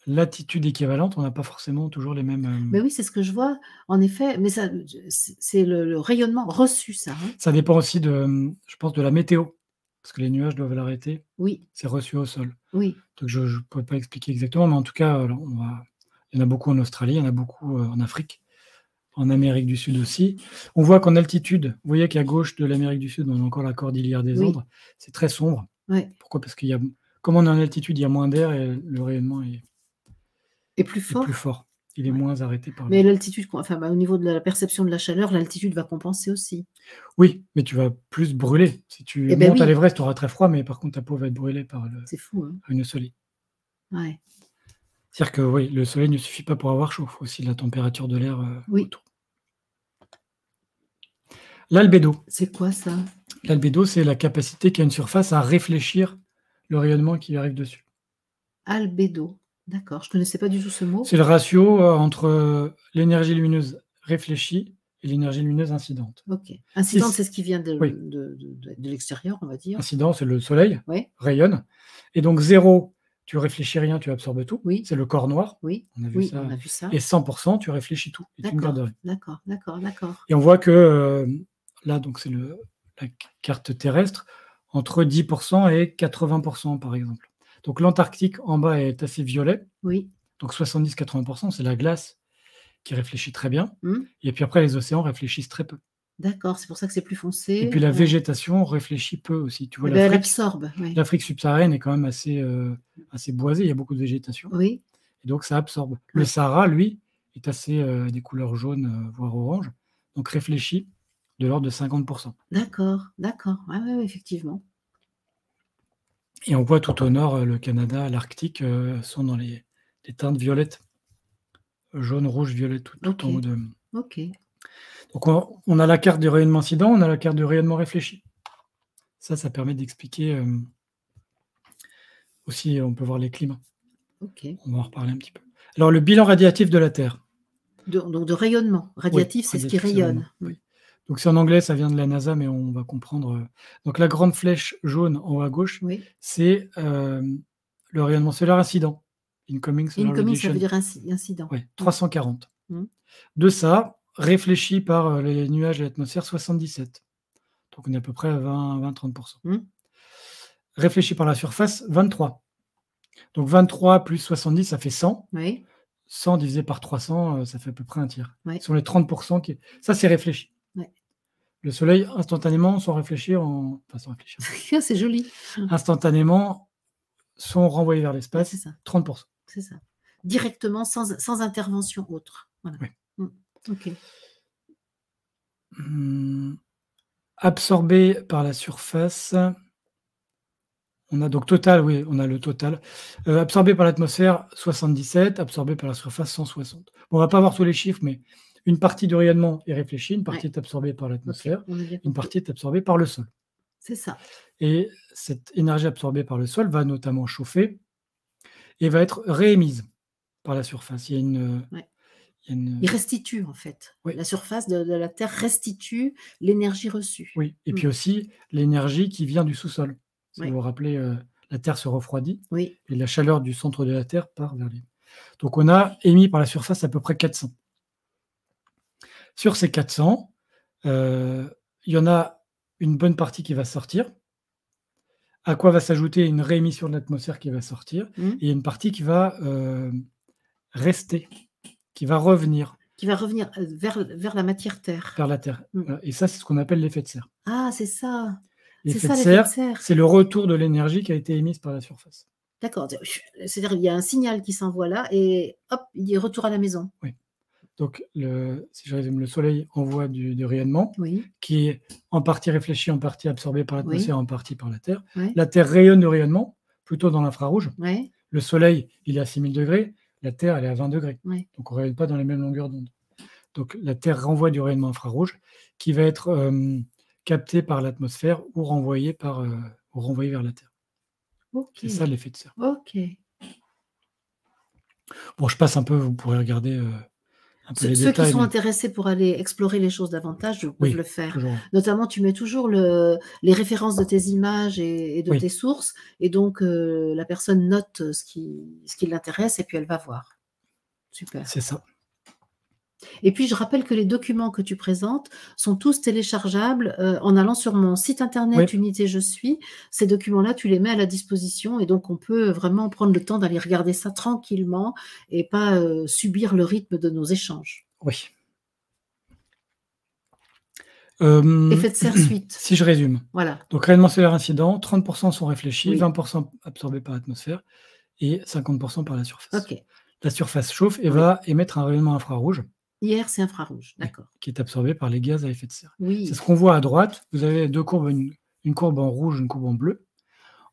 latitudes équivalentes, on n'a pas forcément toujours les mêmes, Mais oui, c'est ce que je vois, en effet, mais ça, c'est le rayonnement reçu ça, hein? Ça dépend aussi je pense de la météo, parce que les nuages doivent l'arrêter. Oui, C'est reçu au sol. oui, Donc je ne pourrais pas expliquer exactement, mais en tout cas, il y en a beaucoup en Australie, il y en a beaucoup, en Afrique, en Amérique du Sud aussi. On voit qu'en altitude, vous voyez qu'à gauche de l'Amérique du Sud, on a encore la cordillère des oui, Andes. C'est très sombre. ouais, Pourquoi? Parce comme on est en altitude, il y a moins d'air et le rayonnement et plus est plus fort? fort. Il est Ouais. moins arrêté par le Mais l'altitude, enfin, bah, au niveau de la perception de la chaleur, l'altitude va compenser aussi. Oui, mais tu vas plus brûler. Si tu Eh beh, montes à oui, l'Everest, tu auras très froid, mais par contre ta peau va être brûlée c'est fou, hein? par une soleil. Ouais. C'est-à-dire que oui, le soleil ne suffit pas pour avoir chaud, il faut aussi la température de l'air, Oui. autour. L'albédo. C'est quoi ça? L'albédo, c'est la capacité qu'a une surface à réfléchir le rayonnement qui lui arrive dessus. Albédo. D'accord, je connaissais pas du tout ce mot. C'est le ratio, entre, l'énergie lumineuse réfléchie et l'énergie lumineuse incidente. OK. Si Incidente, c c'est ce qui vient Oui, de l'extérieur, on va dire. incident, c'est le soleil Ouais, rayonne, et donc 0, tu réfléchis rien, tu absorbes tout, oui, c'est le corps noir, oui, on a vu oui, on ça, a vu ça. et 100%, tu réfléchis tout et tu ne gardes D'accord, rien. d'accord, d'accord, d'accord. Et on voit que, là, donc c'est la carte terrestre, entre 10% et 80%, par exemple. Donc l'Antarctique, en bas, est assez violet, Oui. donc 70-80%, c'est la glace qui réfléchit très bien, Mmh. et puis après, les océans réfléchissent très peu. D'accord, c'est pour ça que c'est plus Et foncé. puis la végétation réfléchit peu aussi. Tu vois, Et ben, elle absorbe, oui. l'Afrique subsaharienne est quand même assez boisée, il y a beaucoup de végétation, Oui, et donc ça absorbe. Le oui. Sahara, lui, est assez, des couleurs jaunes, voire orange, donc réfléchit de l'ordre de 50%. D'accord, d'accord. Ouais, ouais, ouais, effectivement. Et on voit tout au nord, le Canada, l'Arctique, sont dans les teintes violettes, jaune, rouge, violet, tout en haut OK, de. OK. Donc on a la carte du rayonnement incident, on a la carte du rayonnement réfléchi. Ça permet d'expliquer, aussi, on peut voir les climats. OK. On va en reparler un petit peu. Alors le bilan radiatif de la Terre. Donc de rayonnement. Oui, Radiatif, c'est ce qui radiatif, c'est rayonnement, rayonne. Mmh. oui. Donc c'est en anglais, ça vient de la NASA, mais on va comprendre, donc la grande flèche jaune en haut à gauche, Oui. c'est, le rayonnement solaire incident, incoming solar Incoming, ça veut radiation. dire incident. Ouais, Mmh. 340. Mmh. De ça, réfléchi par, les nuages de l'atmosphère, 77. Donc on est à peu près à 20-30%. Mmh. Réfléchi par la surface, 23. Donc 23 plus 70, ça fait 100. Oui, 100 divisé par 300, ça fait à peu près un tiers. ouais, Ce sont les 30% qui ça, c'est réfléchi. ouais. Le soleil, instantanément, sans réfléchir, C'est joli. instantanément, sont renvoyés vers Ouais, c'est l'espace, ça, 30%. c'est ça. Directement, sans intervention autre. Voilà. Oui. Mmh. OK. Absorbé par la surface, on a donc total, oui, on a le total. Absorbé par l'atmosphère, 77, absorbé par la surface, 160. Bon, on va pas voir tous les chiffres, mais une partie du rayonnement est réfléchie, une partie Ouais. est absorbée par OK, l'atmosphère, on a bien une compris. partie est absorbée par le sol. C'est ça. Et cette énergie absorbée par le sol va notamment chauffer et va être réémise par la surface. Ouais. Il restitue, en fait. Oui. La surface de la Terre restitue l'énergie reçue. Oui, et puis aussi l'énergie qui vient du sous-sol. Si Oui. vous vous rappelez, la Terre se refroidit Oui. et la chaleur du centre de la Terre part vers les... Donc on a émis par la surface à peu près 400. Sur ces 400, il y en a une bonne partie qui va sortir, à quoi va s'ajouter une réémission de l'atmosphère qui va sortir, et une partie qui va rester, qui va revenir. Qui va revenir vers la matière Terre. Vers la Terre. Et ça, c'est ce qu'on appelle l'effet de serre. Ah, c'est ça. L'effet de serre, c'est le retour de l'énergie qui a été émise par la surface. D'accord. C'est-à-dire qu'il y a un signal qui s'envoie là et hop, il est retour à la maison. Oui. Donc, si je résume, le Soleil envoie du rayonnement qui est en partie réfléchi, en partie absorbé par l'atmosphère, en partie par la Terre. La Terre rayonne de rayonnement, plutôt dans l'infrarouge. Le Soleil, il est à 6000 degrés, la Terre, elle est à 20 degrés. Donc, on ne rayonne pas dans les mêmes longueurs d'onde. Donc, la Terre renvoie du rayonnement infrarouge qui va être capté par l'atmosphère ou renvoyé vers la Terre. C'est ça l'effet de serre. Bon, je passe un peu, vous pourrez regarder un peu les détails. Ceux qui sont intéressés pour aller explorer les choses davantage peuvent le faire. Toujours. Notamment, tu mets toujours les références de tes images et de tes sources, et donc la personne note ce qui l'intéresse et puis elle va voir. Super. C'est ça. Et puis, je rappelle que les documents que tu présentes sont tous téléchargeables en allant sur mon site internet Unité Je suis. Ces documents-là, tu les mets à la disposition et donc on peut vraiment prendre le temps d'aller regarder ça tranquillement et pas subir le rythme de nos échanges. Oui. Effet de serre suite. Si je résume. Voilà. Donc, rayonnement solaire incident, 30% sont réfléchis, 20% absorbés par l'atmosphère et 50% par la surface. La surface chauffe et va émettre un rayonnement infrarouge. Hier, c'est infrarouge, d'accord. Qui est absorbé par les gaz à effet de serre. Oui. C'est ce qu'on voit à droite. Vous avez deux courbes, une courbe en rouge, une courbe en bleu.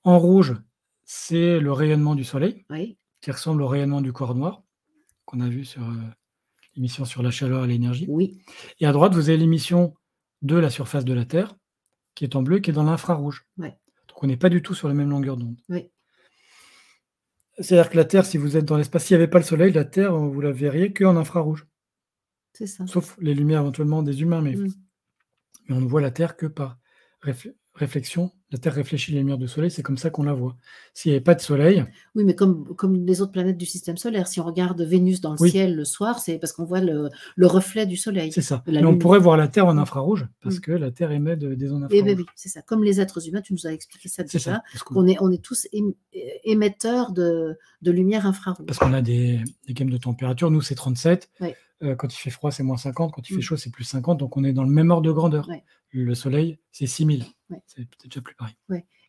En rouge, c'est le rayonnement du Soleil, qui ressemble au rayonnement du corps noir, qu'on a vu sur l'émission sur la chaleur et l'énergie. Oui. Et à droite, vous avez l'émission de la surface de la Terre, qui est en bleu, qui est dans l'infrarouge. Donc on n'est pas du tout sur la même longueur d'onde. C'est-à-dire que la Terre, si vous êtes dans l'espace, s'il n'y avait pas le Soleil, la Terre, vous la verriez qu'en infrarouge. C'est ça. Sauf les lumières éventuellement des humains, mais on ne voit la Terre que par réflexion. La Terre réfléchit les lumières du Soleil, c'est comme ça qu'on la voit. S'il n'y avait pas de Soleil... Oui, mais comme les autres planètes du système solaire, si on regarde Vénus dans le ciel le soir, c'est parce qu'on voit le reflet du Soleil. C'est ça. Mais on pourrait voir la Terre en infrarouge, parce que la Terre émet des ondes infrarouges. Oui, c'est ça. Comme les êtres humains, tu nous as expliqué ça déjà, on est tous émetteurs de lumière infrarouge. Parce qu'on a des gammes de température. Nous, c'est 37. Quand il fait froid, c'est moins 50. Quand il fait chaud, c'est plus 50. Donc, on est dans le même ordre de grandeur. Le Soleil, c'est 6000. C'est peut-être déjà plus pareil.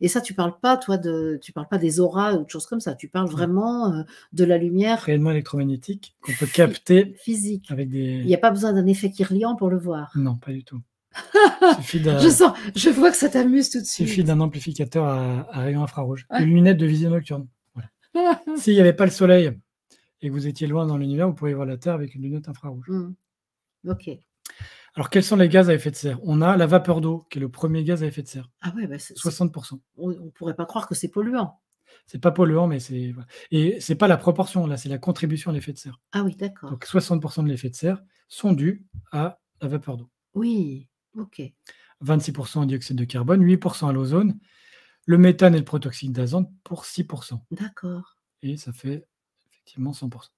Et ça, tu parles pas, toi, tu parles pas des auras ou de choses comme ça. Tu parles vraiment de la lumière... Rayonnement électromagnétique qu'on peut capter... Physique. Avec des... Il n'y a pas besoin d'un effet Kirlian pour le voir. Non, pas du tout. Je vois que ça t'amuse tout de suite. Il suffit d'un amplificateur à rayon infrarouge. Une lunette de vision nocturne. Voilà. S'il n'y avait pas le Soleil... et que vous étiez loin dans l'univers, vous pourriez voir la Terre avec une lunette infrarouge. Ok. Alors, quels sont les gaz à effet de serre? On a la vapeur d'eau, qui est le premier gaz à effet de serre. Ah ouais, 60%. On ne pourrait pas croire que c'est polluant. C'est pas polluant, mais c'est... Et c'est pas la proportion, là, c'est la contribution à l'effet de serre. Ah oui, d'accord. Donc, 60% de l'effet de serre sont dus à la vapeur d'eau. Oui, ok. 26% au dioxyde de carbone, 8% à l'ozone, le méthane et le protoxyde d'azote pour 6%. D'accord. Et ça fait effectivement 100%.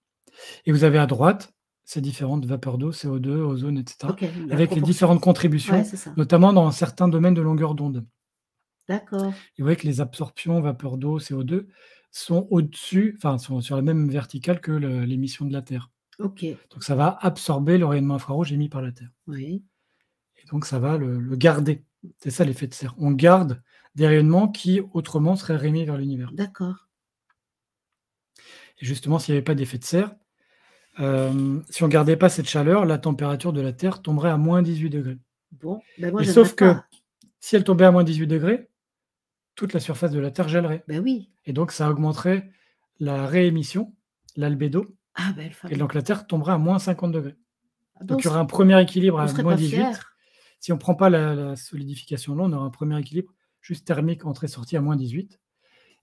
Et vous avez à droite ces différentes vapeurs d'eau, CO2, ozone, etc., avec les différentes contributions, notamment dans certains domaines de longueur d'onde. D'accord. Et vous voyez que les absorptions vapeur d'eau, CO2, sont au-dessus, enfin, sont sur la même verticale que l'émission de la Terre. Ok. Donc, ça va absorber le rayonnement infrarouge émis par la Terre. Oui. Et donc, ça va le garder. C'est ça l'effet de serre. On garde des rayonnements qui, autrement, seraient réémis vers l'univers. D'accord. Et justement, s'il n'y avait pas d'effet de serre, si on ne gardait pas cette chaleur, la température de la Terre tomberait à moins 18 degrés. Bon, ben moi, sauf que si elle tombait à moins 18 degrés, toute la surface de la Terre gèlerait. Ben oui. Et donc, ça augmenterait la réémission, l'albédo. Ah ben, et donc, la Terre tomberait à moins 50 degrés. Ah, donc, il y aurait un premier équilibre à moins 18. Fiers. Si on ne prend pas la solidification là, on aura un premier équilibre juste thermique, entrée-sortie à moins 18.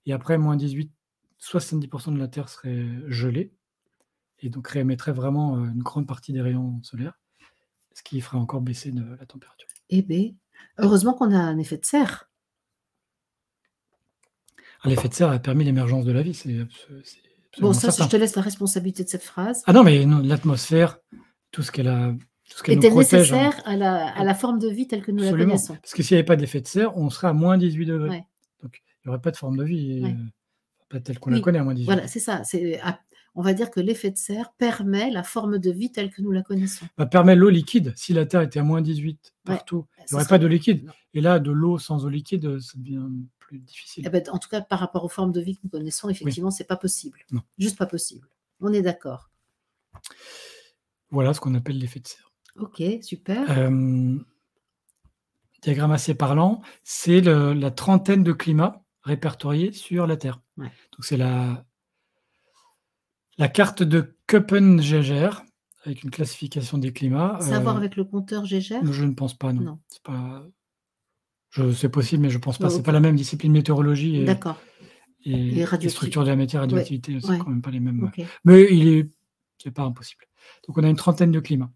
Et après moins 18, 70% de la Terre serait gelée. et donc réémettrait vraiment une grande partie des rayons solaires, ce qui ferait encore baisser la température. Eh bien, heureusement qu'on a un effet de serre. L'effet de serre a permis l'émergence de la vie, c'est Bon, absolument ça, je certain. te laisse la responsabilité de cette phrase. Ah non, mais non, l'atmosphère, tout ce qu'elle nous Était protège. nécessaire à la forme de vie telle que nous la Absolument. connaissons. Parce que s'il n'y avait pas d'effet de serre, on serait à moins 18 degrés. Ouais. Donc, il n'y aurait pas de forme de vie, Ouais. pas telle qu'on la Oui, connaît à moins 18. voilà, c'est ça. On va dire que l'effet de serre permet la forme de vie telle que nous la connaissons. Permet l'eau liquide. Si la Terre était à moins 18 partout, il n'y aurait pas d'eau liquide. Non. Et là, de l'eau sans eau liquide, ça devient plus difficile. Eh ben, en tout cas, par rapport aux formes de vie que nous connaissons, effectivement, c'est pas possible. Non. Juste pas possible. On est d'accord. Voilà ce qu'on appelle l'effet de serre. Ok, super. Diagramme assez parlant, c'est la trentaine de climats répertoriés sur la Terre. Ouais. Donc c'est la carte de Köppen-Geiger avec une classification des climats. Ça a à voir avec le compteur Geiger? Je ne pense pas, non. Non. C'est pas... C'est possible, mais je ne pense pas. Non, c'est ok. pas la même discipline, météorologie et radioactivité. structure de la matière, radioactivité, c'est quand même pas les mêmes. Okay. Mais c'est pas impossible. Donc on a une trentaine de climats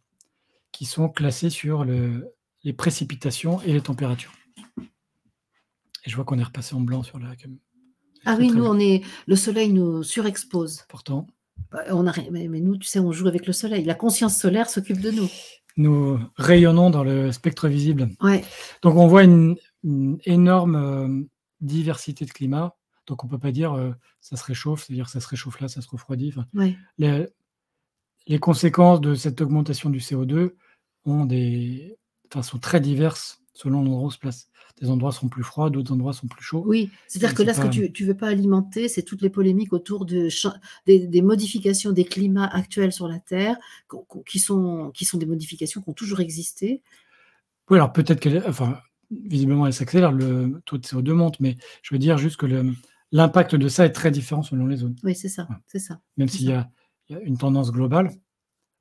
qui sont classés sur les précipitations et les températures. Et je vois qu'on est repassé en blanc sur la... Ah oui, nous, le soleil nous surexpose. Pourtant. Mais nous, tu sais, on joue avec le soleil. La conscience solaire s'occupe de nous. Nous rayonnons dans le spectre visible. Ouais. Donc on voit une énorme diversité de climats. Donc on ne peut pas dire ça se réchauffe, c'est-à-dire que ça se réchauffe là, ça se refroidit. Enfin, ouais. Les conséquences de cette augmentation du CO2 sont très diverses selon l'endroit où on se place. Des endroits sont plus froids, d'autres endroits sont plus chauds. Oui, c'est-à-dire que là, ce que tu ne veux pas alimenter, c'est toutes les polémiques autour des modifications des climats actuels sur la Terre, qui sont des modifications qui ont toujours existé. Oui, alors peut-être visiblement, elle s'accélère, le taux de CO2 monte, mais je veux dire juste que l'impact de ça est très différent selon les zones. Oui, c'est ça, ouais. C'est ça. Même s'il y a une tendance globale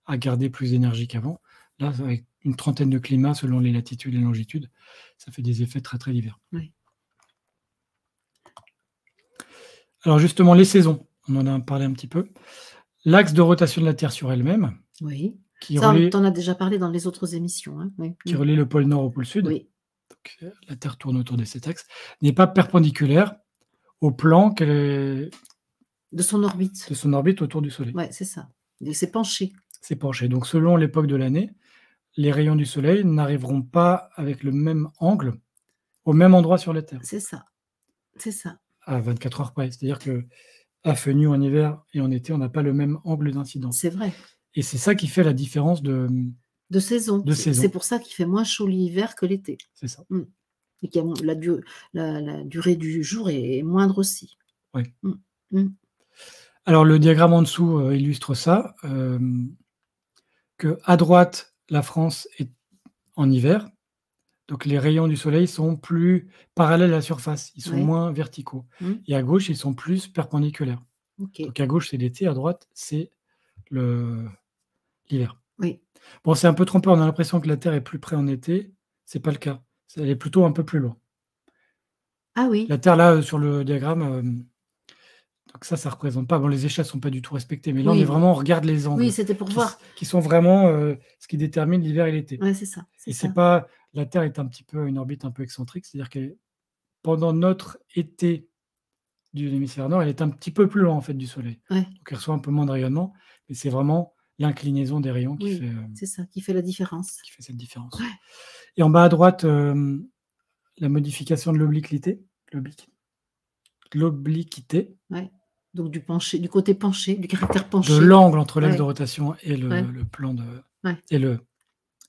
à garder plus d'énergie qu'avant, là, avec une trentaine de climats selon les latitudes et les longitudes, ça fait des effets très, très divers. Oui. Alors justement, les saisons, on en a parlé un petit peu. L'axe de rotation de la Terre sur elle-même. Oui. Ça, on t'en a déjà parlé dans les autres émissions. Hein. Oui. Qui relie le pôle Nord au pôle Sud. Oui. Donc, la Terre tourne autour de cet axe. N'est pas perpendiculaire au plan de son orbite. De son orbite autour du Soleil. Oui, c'est ça. C'est penché. C'est penché. Donc selon l'époque de l'année, les rayons du Soleil n'arriveront pas avec le même angle au même endroit sur la Terre. C'est ça. C'est ça. À 24 heures près. C'est-à-dire qu'à feu nu en hiver et en été, on n'a pas le même angle d'incidence. C'est vrai. Et c'est ça qui fait la différence de saison. C'est pour ça qu'il fait moins chaud l'hiver que l'été. C'est ça. Et que la durée du jour est moindre aussi. Oui. Alors le diagramme en dessous illustre ça, que à droite, la France est en hiver, donc les rayons du soleil sont plus parallèles à la surface, ils sont moins verticaux. Et à gauche, ils sont plus perpendiculaires. Okay. Donc à gauche, c'est l'été, à droite, c'est l'hiver. Oui. Bon, c'est un peu trompeur, on a l'impression que la Terre est plus près en été, c'est pas le cas. Elle est plutôt un peu plus loin. Ah oui. La Terre, là, sur le diagramme, donc ça représente pas. Bon, les échelles sont pas du tout respectées, mais là, on regarde les angles. Oui, c'était pour voir. Qui sont vraiment ce qui détermine l'hiver et l'été. Oui, c'est ça. Et c'est pas. La Terre est une orbite un peu excentrique, c'est-à-dire que pendant notre été du l'hémisphère nord, elle est un petit peu plus loin en fait du Soleil. Ouais. Donc elle reçoit un peu moins de rayonnement, mais c'est vraiment l'inclinaison des rayons qui fait. C'est ça, qui fait la différence. Qui fait cette différence. Ouais. Et en bas à droite, la modification de l'obliquité. L'obliquité. Ouais. Donc du côté penché, du caractère penché. De l'angle entre l'axe de rotation et le plan de. Ouais. Et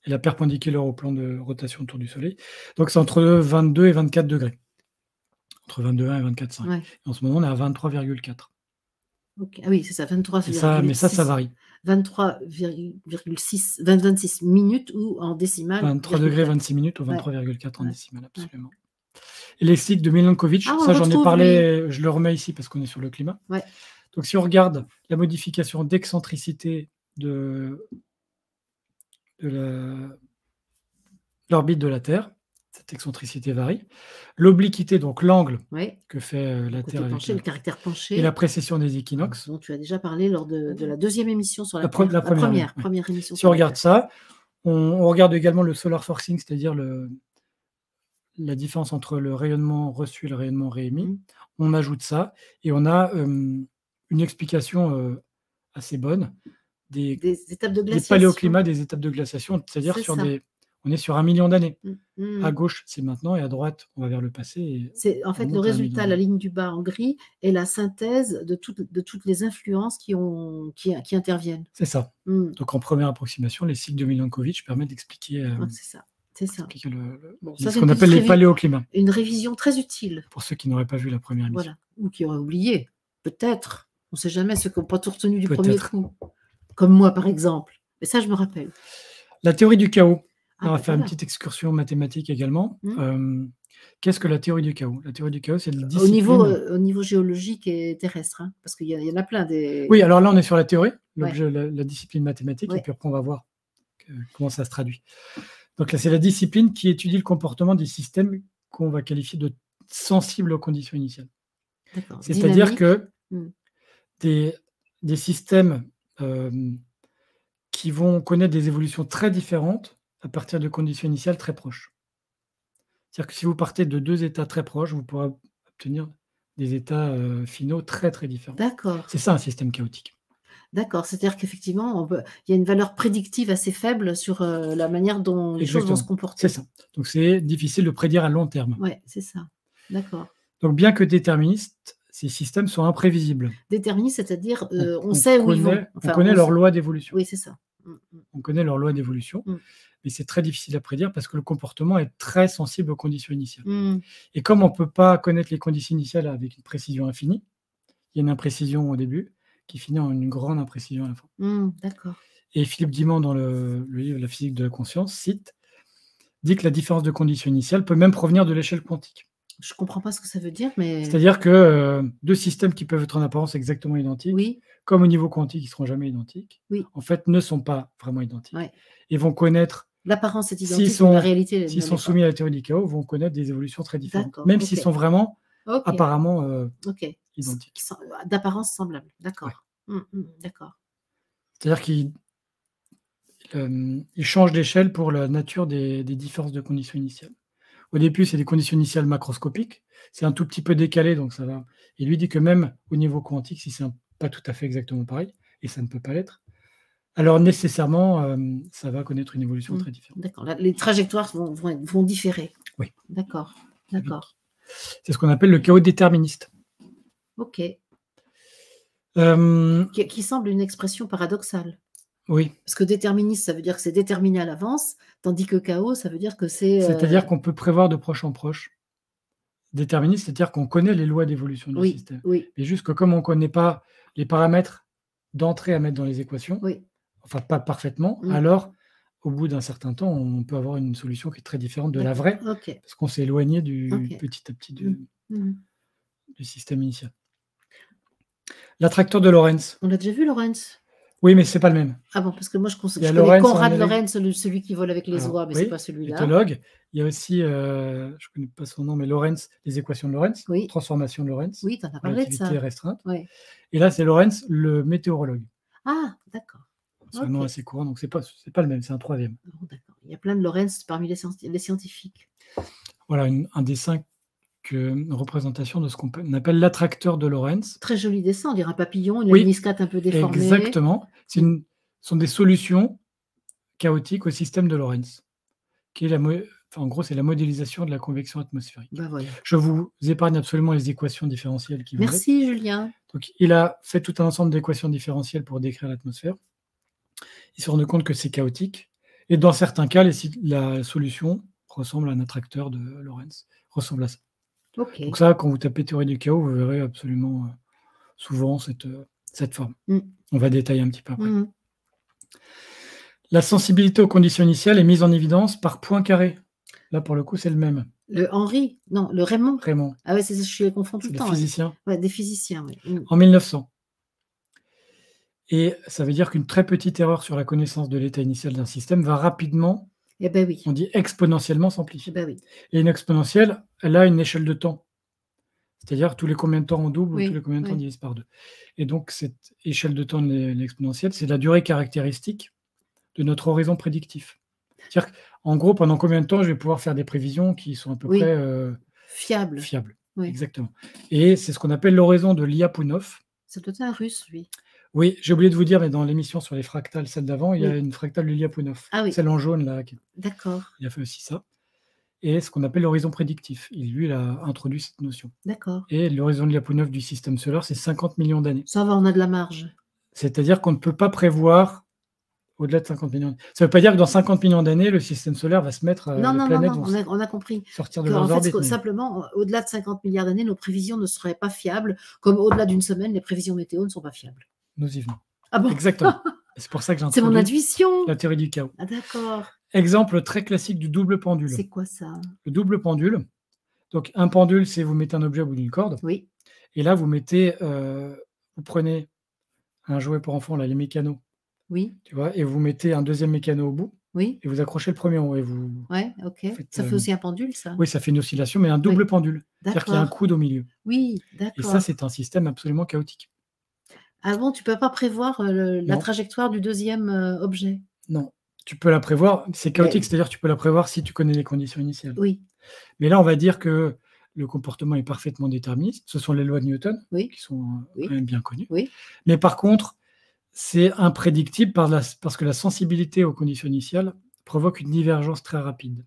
la perpendiculaire au plan de rotation autour du Soleil. Donc c'est entre 22 et 24 degrés. Entre 22,1 et 24,5. Ouais. En ce moment, on est à 23,4. Okay. Ah oui, c'est ça, 23,6. Mais ça varie. 23,6, 26 minutes ou en décimale. 23 degrés, 26 minutes ou 23,4 en décimale, absolument. Et les cycles de Milankovitch, ça j'en ai parlé, je le remets ici parce qu'on est sur le climat. Ouais. Donc si on regarde la modification d'excentricité de l'orbite de la Terre, cette excentricité varie. L'obliquité, donc l'angle Oui. que fait la Côté Terre avec penché, le caractère et penché, la précession des équinoxes. dont tu as déjà parlé lors de la deuxième émission sur la La Terre. première, oui. Première émission Si sur on la regarde Terre. ça, on regarde également le solar forcing, c'est-à-dire la différence entre le rayonnement reçu et le rayonnement réémis. On ajoute ça et on a une explication assez bonne des étapes de des glaciation. paléoclimats, des étapes de glaciation, c'est-à-dire on est sur 1 million d'années. À gauche, c'est maintenant, et à droite, on va vers le passé. C'est en fait le résultat, la ligne du bas en gris, est la synthèse de toutes les influences qui interviennent. C'est ça. Donc en première approximation, les cycles de Milankovitch permettent d'expliquer c'est ça. Ce qu'on appelle les paléoclimats. Une révision très utile. Pour ceux qui n'auraient pas vu la première émission. Voilà. Ou qui auraient oublié. Peut-être. On ne sait jamais, ceux qui n'ont pas tout retenu du premier coup. Comme moi, par exemple. Mais ça, je me rappelle. La théorie du chaos. On va faire une petite excursion mathématique également. Qu'est-ce que la théorie du chaos? La théorie du chaos, c'est une discipline... Au niveau géologique et terrestre, hein, parce qu'il y en a plein des... Oui, alors là, on est sur la théorie, la discipline mathématique, et puis après, on va voir comment ça se traduit. Donc là, c'est la discipline qui étudie le comportement des systèmes qu'on va qualifier de sensibles aux conditions initiales. C'est-à-dire que des systèmes qui vont connaître des évolutions très différentes à partir de conditions initiales très proches. C'est-à-dire que si vous partez de 2 états très proches, vous pourrez obtenir des états finaux très, très différents. D'accord. C'est ça, un système chaotique. D'accord, c'est-à-dire qu'effectivement, il y a une valeur prédictive assez faible sur la manière dont les choses vont se comporter. C'est ça. Donc, c'est difficile de prédire à long terme. Oui, c'est ça. D'accord. Donc, bien que déterministes, ces systèmes sont imprévisibles. Déterministes, c'est-à-dire on sait où ils vont. Enfin, on connaît leur loi d'évolution. Oui, c'est ça. On connaît leur loi d'évolution, mais c'est très difficile à prédire parce que le comportement est très sensible aux conditions initiales. Et comme on ne peut pas connaître les conditions initiales avec une précision infinie, il y a une imprécision au début qui finit en une grande imprécision à la fin. D'accord. Et Philippe Guimand, dans le livre La physique de la conscience, dit que la différence de conditions initiales peut même provenir de l'échelle quantique. Je ne comprends pas ce que ça veut dire, mais... C'est-à-dire que 2 systèmes qui peuvent être en apparence exactement identiques, comme au niveau quantique, ils ne seront jamais identiques, en fait, ne sont pas vraiment identiques. Et vont connaître... L'apparence est identique, mais la réalité... S'ils sont soumis à la théorie du chaos, vont connaître des évolutions très différentes, même s'ils sont vraiment apparemment identiques. D'apparence semblable, d'accord. D'accord. C'est-à-dire qu'ils changent d'échelle pour la nature des différences de conditions initiales. Au début, c'est des conditions initiales macroscopiques. C'est un tout petit peu décalé, donc ça va. Et lui dit que même au niveau quantique, si c'est pas tout à fait exactement pareil, et ça ne peut pas l'être, alors nécessairement, ça va connaître une évolution très différente. D'accord. Les trajectoires vont différer. Oui. D'accord. D'accord. C'est ce qu'on appelle le chaos déterministe. OK. Qui semble une expression paradoxale. Oui. Parce que déterministe, ça veut dire que c'est déterminé à l'avance, tandis que chaos, ça veut dire que c'est... C'est-à-dire qu'on peut prévoir de proche en proche. Déterministe, c'est-à-dire qu'on connaît les lois d'évolution du système. Oui. Mais juste que comme on ne connaît pas les paramètres d'entrée à mettre dans les équations, enfin pas parfaitement, alors au bout d'un certain temps, on peut avoir une solution qui est très différente de la vraie, parce qu'on s'est éloigné petit à petit du système initial. L'attracteur de Lorentz. On l'a déjà vu, Lorentz? Oui, mais c'est pas le même. Ah bon, parce que moi je connais Konrad Lorenz, celui qui vole avec les oies, mais c'est pas celui-là. Éthologue. Il y a aussi, je ne connais pas son nom, mais Lorentz, les équations de Lorentz, transformation de Lorentz, oui, tu en as parlé de ça. relativité restreinte. Et là, c'est Lorentz, le météorologue. Ah, d'accord. C'est un nom assez courant, donc c'est pas le même, c'est un troisième. Oh, d'accord. Il y a plein de Lorentz parmi les scientifiques. Voilà, un dessin, une représentation de ce qu'on appelle l'attracteur de Lorentz. Très joli dessin, on dirait un papillon, une hémiscate un peu déformée. Exactement. Ce sont des solutions chaotiques au système de Lorentz, qui est en gros, c'est la modélisation de la convection atmosphérique. Voilà. Je vous épargne absolument les équations différentielles qui vont avec. Merci, Julien. Donc, il a fait tout un ensemble d'équations différentielles pour décrire l'atmosphère. Il s'est rendu compte que c'est chaotique. Et dans certains cas, la solution ressemble à un attracteur de Lorentz, ressemble à ça. Okay. Donc ça, quand vous tapez théorie du chaos, vous verrez absolument souvent cette forme. On va détailler un petit peu après. La sensibilité aux conditions initiales est mise en évidence par Poincaré. Là, pour le coup, c'est le même. Le Henri? Non, le Raymond. Raymond. Ah ouais, je les confonds tout le temps. Des physiciens. Ouais, des physiciens, oui. En 1900. Et ça veut dire qu'une très petite erreur sur la connaissance de l'état initial d'un système va rapidement Eh ben oui. On dit exponentiellement Eh s'amplifie. ben oui. Et une exponentielle, elle a une échelle de temps. C'est-à-dire tous les combien de temps on double ou tous les Oui, combien de temps on oui. divise par 2. Et donc cette échelle de temps de l'exponentielle, c'est la durée caractéristique de notre horizon prédictif. C'est-à-dire qu'en gros, pendant combien de temps je vais pouvoir faire des prévisions qui sont à peu Oui. près Fiable. fiables. Oui. Exactement. Et c'est ce qu'on appelle l'horizon de Lyapunov. Ça doit être un russe, lui. Oui, j'ai oublié de vous dire, mais dans l'émission sur les fractales, celle d'avant, il y a Oui. une fractale de Lyapunov. Ah oui. Celle en jaune, là, D'accord. il a fait aussi ça. Et ce qu'on appelle l'horizon prédictif. Lui, il a introduit cette notion. D'accord. Et l'horizon de Lyapunov du système solaire, c'est 50 millions d'années. Ça va, on a de la marge. C'est-à-dire qu'on ne peut pas prévoir au-delà de 50 millions d'années. Ça ne veut pas dire que dans 50 millions d'années, le système solaire va se mettre, Non, les non, non, planètes non, vont on a compris. sortir de En leurs fait, orbites. Mais simplement, au-delà de 50 milliards d'années, nos prévisions ne seraient pas fiables, comme au-delà d'une semaine, les prévisions météo ne sont pas fiables. nous y venons. Ah bon? Exactement. C'est pour ça que j'ai C'est mon introduit intuition. la théorie du chaos. Ah d'accord. Exemple très classique du double pendule. C'est quoi ça? Le double pendule, donc un pendule, c'est vous mettez un objet au bout d'une corde, Oui, et là vous mettez, vous prenez un jouet pour enfants, là, les mécanos, oui, tu vois? Et vous mettez un deuxième mécano au bout, oui. et vous accrochez le premier en haut et vous Ouais, OK. faites, Ça fait aussi un pendule, ça? oui, ça fait une oscillation, mais un double pendule. C'est-à-dire qu'il y a un D'accord. coude au milieu. Oui, Et ça, d'accord. c'est un système absolument chaotique. Ah bon, tu peux pas prévoir, la Non, trajectoire du deuxième objet? non. Tu peux la prévoir, c'est Mais chaotique, c'est-à-dire tu peux la prévoir si tu connais les conditions initiales. oui, Mais là, on va dire que le comportement est parfaitement déterministe. Ce sont les lois de Newton oui, qui sont, quand oui, même bien connues. oui. Mais par contre, c'est imprédictible parce que la sensibilité aux conditions initiales provoque une divergence très rapide.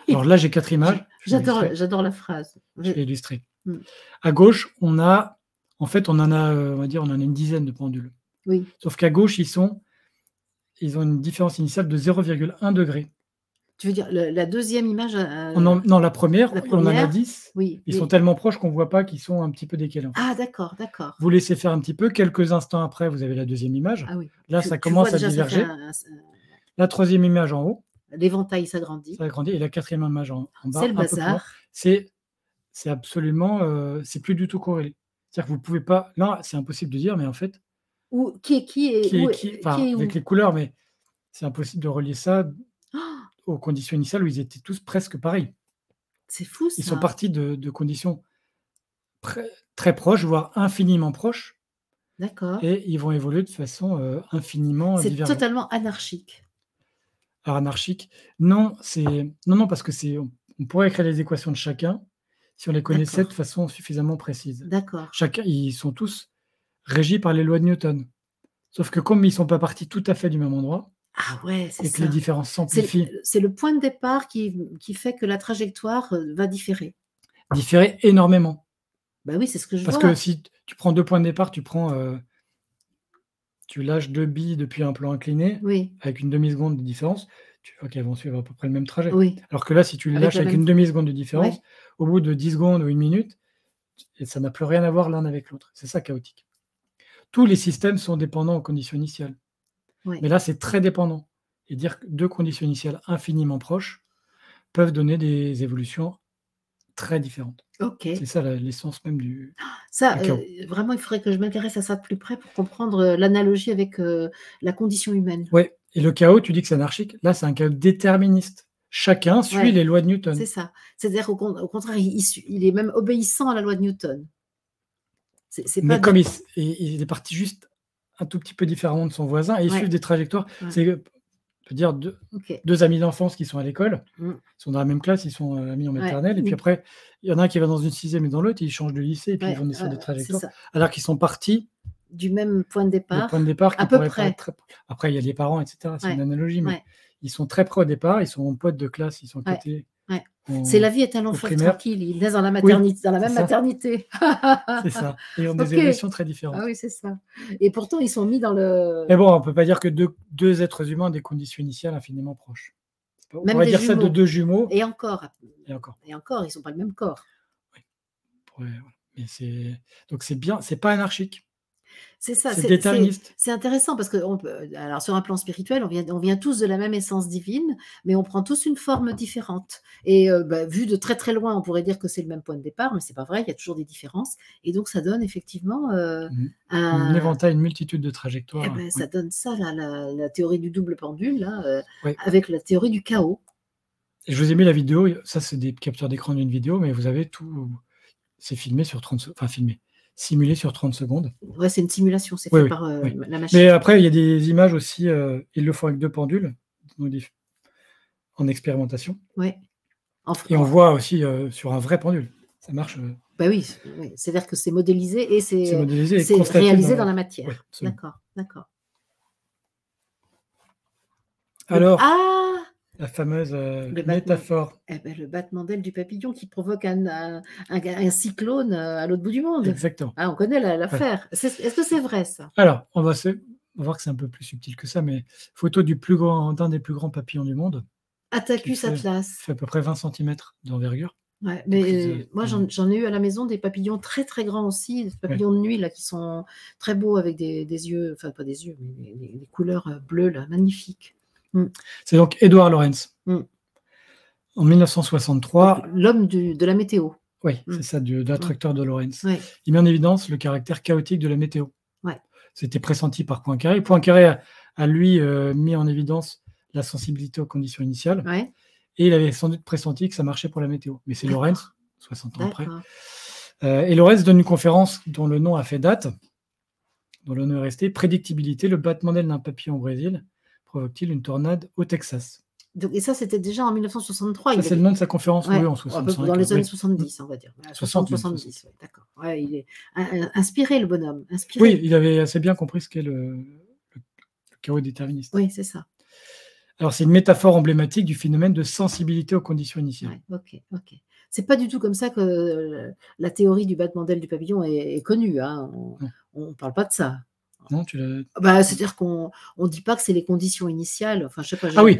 Alors là, j'ai 4 images, je vais illustrer. J'adore la phrase. Je vais illustrer. Mmh. À gauche, on en a, on va dire, on en a une dizaine de pendules. Oui. Sauf qu'à gauche, ils ont une différence initiale de 0,1 degré. Tu veux dire la deuxième image, Non, la première, la on en a première? 10. Oui, Ils oui. sont tellement proches qu'on ne voit pas qu'ils sont un petit peu décalés, en fait. Ah d'accord, d'accord. Vous laissez faire un petit peu, quelques instants après, vous avez la deuxième image. Ah oui. Là, ça commence à diverger. La troisième image en haut, L'éventail s'agrandit. ça agrandit, et la quatrième image en bas, C'est le un peu plus loin. bazar. C'est absolument, c'est plus du tout corrélé. C'est-à-dire que vous pouvez pas, là, c'est impossible de dire, mais en fait, Où qui est qui est enfin, qui est où? avec les couleurs, mais c'est impossible de relier ça Oh, aux conditions initiales où ils étaient tous presque pareils. c'est fou Ils sont ça. partis de conditions très proches, voire infiniment proches, D'accord. et ils vont évoluer de façon, infiniment C'est divergente. totalement anarchique. Alors anarchique, non, non, parce que on pourrait écrire les équations de chacun si on les connaissait de D'accord. façon suffisamment précise. D'accord. Chacun, ils sont tous régis par les lois de Newton. Sauf que comme ils ne sont pas partis tout à fait du même endroit Ah ouais, c'est et que les ça. différences s'amplifient, C'est le point de départ qui fait que la trajectoire, va différer. différaient énormément. Bah oui, c'est ce que je Parce vois. que si tu prends 2 points de départ, tu lâches 2 billes depuis un plan incliné, Oui, avec une demi-seconde de différence, tu vois qu'elles vont suivre à peu près le même trajet. oui. Alors que là, si tu les Avec lâches la avec même une demi-seconde de différence, ouais. au bout de 10 secondes ou 1 minute, et ça n'a plus rien à voir l'un avec l'autre. C'est ça chaotique. Tous les systèmes sont dépendants aux conditions initiales. Ouais. Mais là, c'est très dépendant. Et dire que 2 conditions initiales infiniment proches peuvent donner des évolutions très différentes. OK. C'est ça l'essence même du Ça, chaos. vraiment, il faudrait que je m'intéresse à ça de plus près pour comprendre, l'analogie avec, la condition humaine. Ouais, et le chaos, tu dis que c'est anarchique. Là, c'est un chaos déterministe. Chacun suit Ouais, les lois de Newton. c'est ça. C'est-à-dire au contraire, il est même obéissant à la loi de Newton. C'est pas Mais du comme il est parti juste un tout petit peu différemment de son voisin et ils ouais, suivent des trajectoires. ouais. C'est, je veux dire, OK. 2 amis d'enfance qui sont à l'école, Mmh. ils sont dans la même classe, ils sont, amis en Ouais. maternelle, et puis après, il y en a un qui va dans une 6e et dans l'autre, ils changent de lycée et puis ils Ouais, vont sur des c'est trajectoires, ça. alors qu'ils sont partis Du même point de de point de départ, départ à qui peu pourrait près. paraître très après il y a les parents et cetera, c'est Ouais, une analogie, mais ouais, ils sont très près au départ, ils sont potes de classe, ils sont ouais, cotés ouais. en C'est la vie est un long au fleuve primaire. tranquille. Ils naissent dans la Oui, dans la c'est même ça, maternité. c'est ça, et ils ont des OK. évolutions très Ah différentes. oui, c'est ça. Et pourtant, ils sont mis dans Mais le bon, on peut pas dire que deux êtres humains ont des conditions initiales infiniment proches. On même pourrait des dire ça de jumeaux. 2 jumeaux Et encore, et encore, ils sont pas le même corps. oui, voilà, mais donc c'est bien, c'est pas anarchique. C'est ça, C'est déterministe. c'est intéressant parce que alors sur un plan spirituel, on vient tous de la même essence divine, mais on prend tous une forme différente. Et vu de très très loin, on pourrait dire que c'est le même point de départ, mais c'est pas vrai, il y a toujours des différences. Et donc ça donne effectivement Un éventail, une multitude de trajectoires. ça donne ça, la théorie du double pendule, là, Oui. avec la théorie du chaos. Et je vous ai mis la vidéo, ça c'est des captures d'écran d'une vidéo, mais vous avez tout, c'est filmé sur 30 secondes, enfin filmé, simulé sur 30 secondes. Ouais, c'est une simulation, c'est Oui, fait oui, par oui. la machine. Mais après, il y a des images aussi, ils le font avec 2 pendules, en expérimentation. Ouais. Et on voit aussi sur un vrai pendule. Ça marche. Bah oui, c'est-à-dire que c'est modélisé et C'est modélisé et c'est constaté réalisé dans la matière. Oui, absolument. D'accord, d'accord. Alors, Ah! la fameuse Le métaphore. le battement d'ailes du papillon qui provoque un cyclone à l'autre bout du monde. Exactement. Ah, on connaît l'affaire. Est-ce que c'est vrai ça? Alors, on va voir que c'est un peu plus subtil que ça, mais photo d'un des plus grands papillons du monde. Attacus atlas. Fait à peu près 20 cm d'envergure. Ouais, mais moi j'en ai eu à la maison des papillons très très grands aussi, des papillons de nuit là qui sont très beaux avec des yeux, enfin pas des yeux, mais des couleurs bleues là, magnifiques. C'est donc Edward Lorenz. En 1963. L'homme de la météo. Oui, c'est ça, de l'instructeur de Lorenz. Ouais. Il met en évidence le caractère chaotique de la météo. Ouais. C'était pressenti par Poincaré. Poincaré a lui mis en évidence la sensibilité aux conditions initiales. Ouais. Et il avait sans doute pressenti que ça marchait pour la météo. Mais c'est Lorenz, 60 ans après. D'accord. Et Lorenz donne une conférence dont le nom a fait date, dont le nom est resté, Prédictibilité, le battement d'aile d'un papillon au Brésil provoque-t-il une tornade au Texas? Donc, et ça, c'était déjà en 1963. Ça, c'est le nom de sa conférence, oui, en 65. Dans les années 70, on va dire. 60-70, oui, d'accord. Ouais, il est inspiré, le bonhomme. Inspiré. Oui, il avait assez bien compris ce qu'est le chaos déterministe. Oui, c'est ça. Alors, c'est une métaphore emblématique du phénomène de sensibilité aux conditions initiales. Ouais, ok. C'est pas du tout comme ça que la théorie du battement d'aile du papillon est connue. Hein. On ne parle pas de ça. Non, tu l'as. C'est-à-dire qu'on ne dit pas que c'est les conditions initiales. Enfin, je sais pas. Ah oui.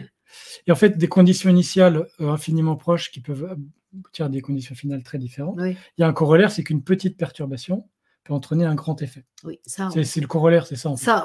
Et en fait, des conditions initiales infiniment proches qui peuvent aboutir à des conditions finales très différentes. Oui. Il y a un corollaire, c'est qu'une petite perturbation peut entraîner un grand effet. Oui, ça. C'est le corollaire, c'est ça. En fait. Ça,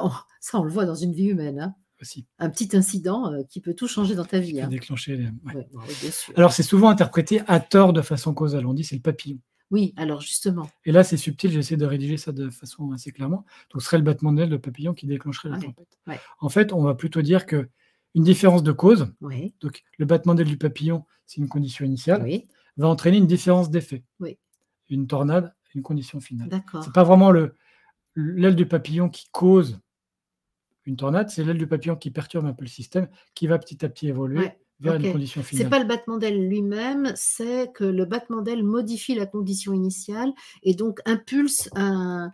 on le voit dans une vie humaine. Hein. Aussi. Un petit incident qui peut tout changer dans ta vie. Qui peut déclencher. Oui, bien sûr. Alors, c'est souvent interprété à tort de façon causale. On dit c'est le papillon. Oui, alors justement. Et là, c'est subtil, j'ai essayé de rédiger ça de façon assez clairement. Donc, ce serait le battement d'aile de papillon qui déclencherait la tempête. Ouais. En fait, on va plutôt dire qu'une différence de cause, oui. Donc le battement d'aile du papillon, c'est une condition initiale, oui. va entraîner une différence d'effet. Oui. Une tornade, une condition finale. D'accord. C'est pas vraiment l'aile du papillon qui cause une tornade, c'est l'aile du papillon qui perturbe un peu le système, qui va petit à petit évoluer vers une condition finale. C'est pas le battement d'aile lui-même, c'est que le battement d'aile modifie la condition initiale et donc impulse un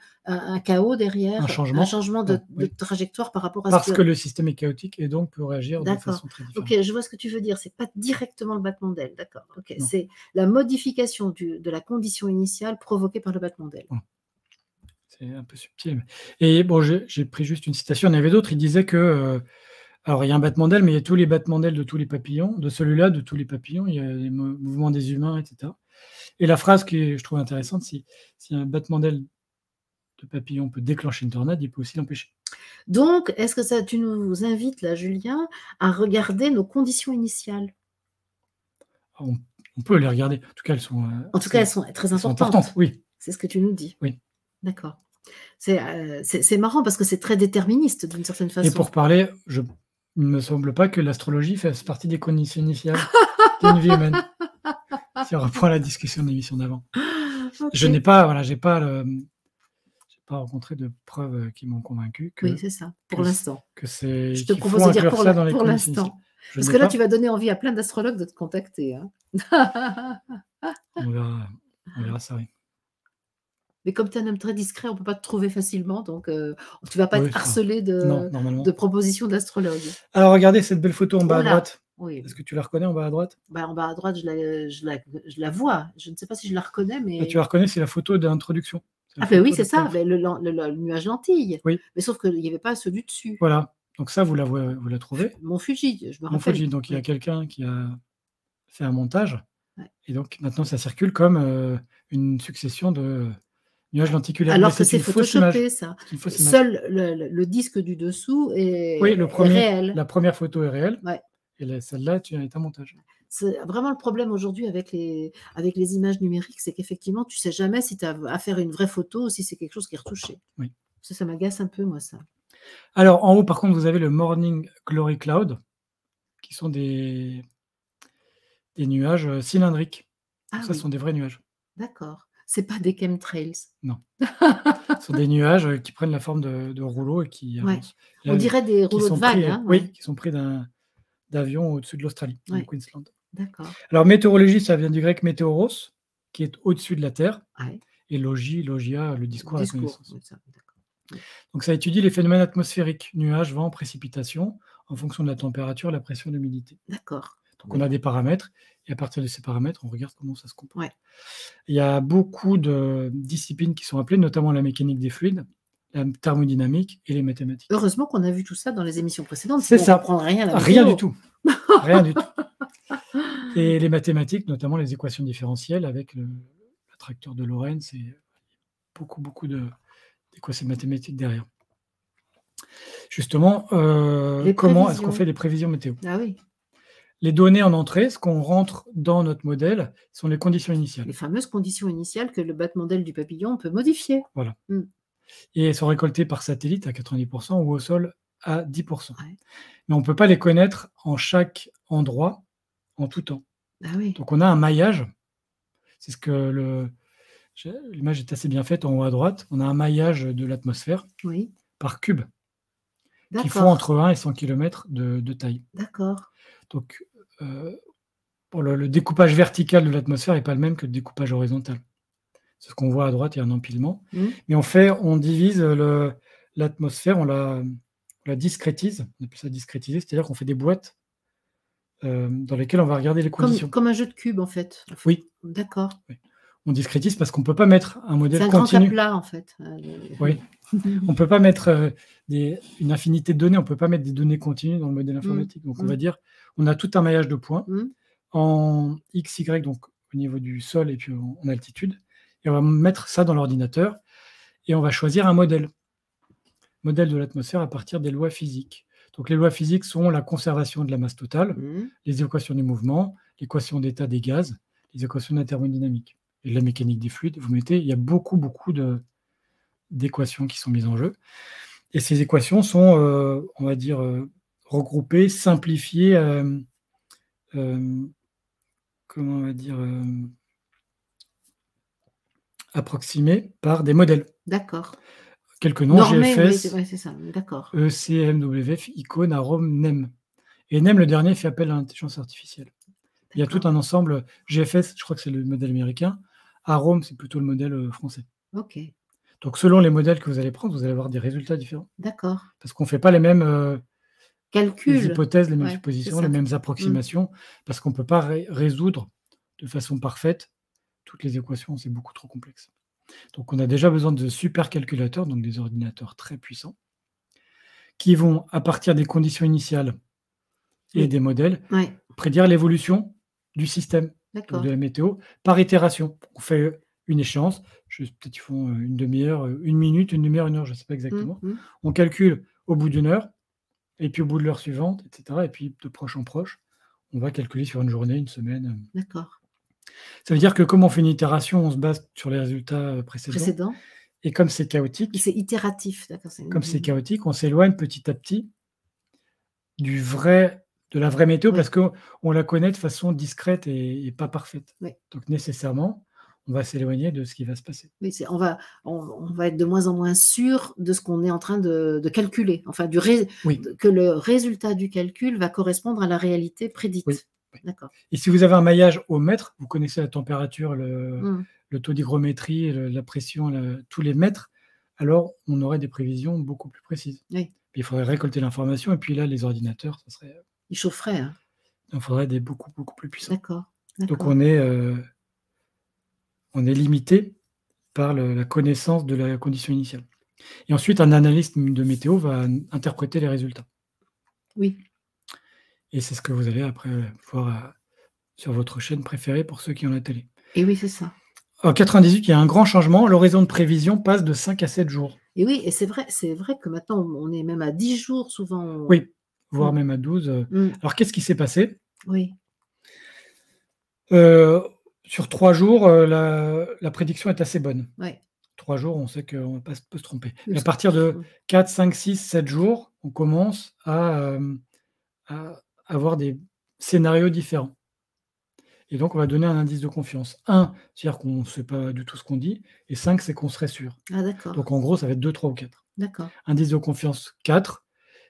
chaos derrière, un changement de trajectoire par rapport à Parce que le système est chaotique et donc peut réagir de façon très différente. Ok, je vois ce que tu veux dire. C'est pas directement le battement d'aile, d'accord. Ok, c'est la modification de la condition initiale provoquée par le battement d'aile. C'est un peu subtil. Et bon, j'ai pris juste une citation. Il y en avait d'autres. Il disait que alors, il y a un battement d'aile, mais il y a tous les battements d'aile de tous les papillons. De celui-là, de tous les papillons, il y a les mouvements des humains, etc. Et la phrase que je trouve intéressante, si un battement d'aile de papillon peut déclencher une tornade, il peut aussi l'empêcher. Donc, est-ce que tu nous invites, là, Julien, à regarder nos conditions initiales? On peut les regarder. En tout cas, elles sont. En tout cas, elles sont très importantes. Oui. C'est ce que tu nous dis. Oui. D'accord. C'est marrant parce que c'est très déterministe d'une certaine façon. Et pour parler, il ne me semble pas que l'astrologie fasse partie des conditions initiales d'une vie humaine. Si on reprend la discussion de l'émission d'avant. Okay. Je n'ai pas, j'ai pas rencontré de preuves qui m'ont convaincu. Oui, c'est ça, pour l'instant. Je te propose de dire pour l'instant. Parce que là, tu vas donner envie à plein d'astrologues de te contacter. Hein. On verra ça, oui. Mais comme tu es un homme très discret, on ne peut pas te trouver facilement, donc tu ne vas pas être harcelé de propositions d'astrologues. Alors, regardez cette belle photo en bas à droite. Oui. Est-ce que tu la reconnais en bas à droite? En bas à droite, je la vois. Je ne sais pas si je la reconnais, mais... Tu la reconnais, c'est la photo d'introduction. Oui, c'est ça, le nuage lentille. Oui. Mais sauf qu'il n'y avait pas celui dessus. Voilà. Donc ça, vous la trouvez. Mon Fuji, je me rappelle. Mon Fuji, donc il y a quelqu'un qui a fait un montage. Ouais. Et donc maintenant, ça circule comme une succession Nuage lenticulaire. Alors Mais que c'est c'est une fausse image. photoshopé, ça. C'est une fausse image. Seul le disque du dessous Oui, est réel. la première photo est réelle. Ouais. Et celle-là est un montage. C'est vraiment le problème aujourd'hui avec les images numériques, c'est qu'effectivement, tu sais jamais si tu as à faire une vraie photo ou si c'est quelque chose qui est retouché. Oui. Ça m'agace un peu, moi, ça. Alors, en haut, par contre, vous avez le Morning Glory Cloud, qui sont des nuages cylindriques. Ah Ça, oui, ce sont des vrais nuages. d'accord. C'est pas des chemtrails. Non. Ce sont des nuages qui prennent la forme de rouleaux et qui Ouais. avancent. On dirait des rouleaux de vagues, hein, Oui, ouais. qui sont pris d'avions au-dessus de l'Australie, Ouais. du Queensland. D'accord. Alors, météorologie, ça vient du grec météoros, qui est au-dessus de la Terre, Ouais. et logia, le discours, la connaissance. Oui, ça, d'accord. Donc, ça étudie les phénomènes atmosphériques, nuages, vent, précipitations, en fonction de la température, la pression, l'humidité. D'accord. Donc, on a des paramètres, et à partir de ces paramètres, on regarde comment ça se comporte. Ouais. Il y a beaucoup de disciplines qui sont appelées, notamment la mécanique des fluides, la thermodynamique et les mathématiques. Heureusement qu'on a vu tout ça dans les émissions précédentes. C'est ça. On comprend rien à la météo. Rien du tout. Rien du tout. Et les mathématiques, notamment les équations différentielles avec l'attracteur de Lorentz et beaucoup d'équations mathématiques derrière. Justement, comment est-ce qu'on fait des prévisions météo? Ah oui. Les données en entrée, ce qu'on rentre dans notre modèle, sont les conditions initiales. Les fameuses conditions initiales que le battement d'aile du papillon peut modifier. Voilà. Et elles sont récoltées par satellite à 90% ou au sol à 10%. Ouais. Mais on ne peut pas les connaître en chaque endroit, en tout temps. Ah oui. Donc on a un maillage. C'est ce que l'image est assez bien faite en haut à droite. On a un maillage de l'atmosphère par cube qui font entre 1 et 100 km de taille. D'accord. Donc le découpage vertical de l'atmosphère n'est pas le même que le découpage horizontal. C'est ce qu'on voit à droite, il y a un empilement. Mais on divise l'atmosphère, on la discrétise, on appelle ça discrétiser, c'est-à-dire qu'on fait des boîtes dans lesquelles on va regarder les conditions. Comme un jeu de cubes, en fait. Oui. D'accord. Oui. On discrétise parce qu'on ne peut pas mettre un modèle continu. C'est un grand plat, en fait. Oui. On ne peut pas mettre une infinité de données, on ne peut pas mettre des données continues dans le modèle informatique. Donc, on va dire, on a tout un maillage de points en X, Y, donc au niveau du sol et puis en altitude. Et on va mettre ça dans l'ordinateur et on va choisir un modèle de l'atmosphère à partir des lois physiques. Donc, les lois physiques sont la conservation de la masse totale, les équations du mouvement, l'équation d'état des gaz, les équations de la thermodynamique et la mécanique des fluides. Il y a beaucoup d'équations qui sont mises en jeu. Et ces équations sont, on va dire, regroupées, simplifiées, comment on va dire, approximées par des modèles. D'accord. Quelques noms, Normé, GFS, oui, c'est ça, d'accord. ECMWF, ICON, AROM, NEM. Et NEM, le dernier, fait appel à l'intelligence artificielle. Il y a tout un ensemble. GFS, je crois que c'est le modèle américain. AROM, c'est plutôt le modèle français. OK. Donc, selon les modèles que vous allez prendre, vous allez avoir des résultats différents. D'accord. Parce qu'on ne fait pas les mêmes calculs, les hypothèses, les mêmes suppositions, les mêmes approximations, parce qu'on ne peut pas résoudre de façon parfaite toutes les équations, c'est beaucoup trop complexe. Donc, on a déjà besoin de supercalculateurs, donc des ordinateurs très puissants, qui vont, à partir des conditions initiales et des modèles, prédire l'évolution du système, de la météo, par itération. On fait une échéance, peut-être ils font une demi-heure, une minute, une demi-heure, une heure, je ne sais pas exactement. On calcule au bout d'une heure, et puis au bout de l'heure suivante, etc. Et puis de proche en proche, on va calculer sur une journée, une semaine. D'accord. Ça veut dire que comme on fait une itération, on se base sur les résultats précédents. Et comme c'est chaotique, c'est itératif, d'accord. Comme c'est chaotique, on s'éloigne petit à petit de la vraie météo parce qu'on la connaît de façon discrète et pas parfaite. Donc nécessairement, on va s'éloigner de ce qui va se passer. Oui, on va être de moins en moins sûr de ce qu'on est en train de calculer, enfin que le résultat du calcul va correspondre à la réalité prédite. Oui. D'accord. Et si vous avez un maillage au mètre, vous connaissez la température, le taux d'hygrométrie, la pression, tous les mètres, alors on aurait des prévisions beaucoup plus précises. Oui. Il faudrait récolter l'information et puis là, les ordinateurs, ça serait... Ils chaufferaient. Hein. Il faudrait des beaucoup plus puissants. D'accord. Donc on est limité par la connaissance de la condition initiale. Et ensuite, un analyste de météo va interpréter les résultats. Oui. Et c'est ce que vous allez après voir sur votre chaîne préférée pour ceux qui ont la télé. Et oui, c'est ça. En 98, il y a un grand changement. L'horizon de prévision passe de 5 à 7 jours. Et oui, et c'est vrai que maintenant, on est même à 10 jours souvent. Oui, voire Mmh. même à 12. Mmh. Alors, qu'est-ce qui s'est passé? Oui. Sur 3 jours, la prédiction est assez bonne. Ouais. 3 jours, on sait qu'on peut se tromper. Oui, Et à parce partir de que 4, 5, 6, 7 jours, on commence à avoir des scénarios différents. Et donc, on va donner un indice de confiance. 1, c'est-à-dire qu'on ne sait pas du tout ce qu'on dit, et 5, c'est qu'on serait sûr. ah d'accord, Donc, en gros, ça va être 2, 3 ou 4. d'accord. Indice de confiance 4,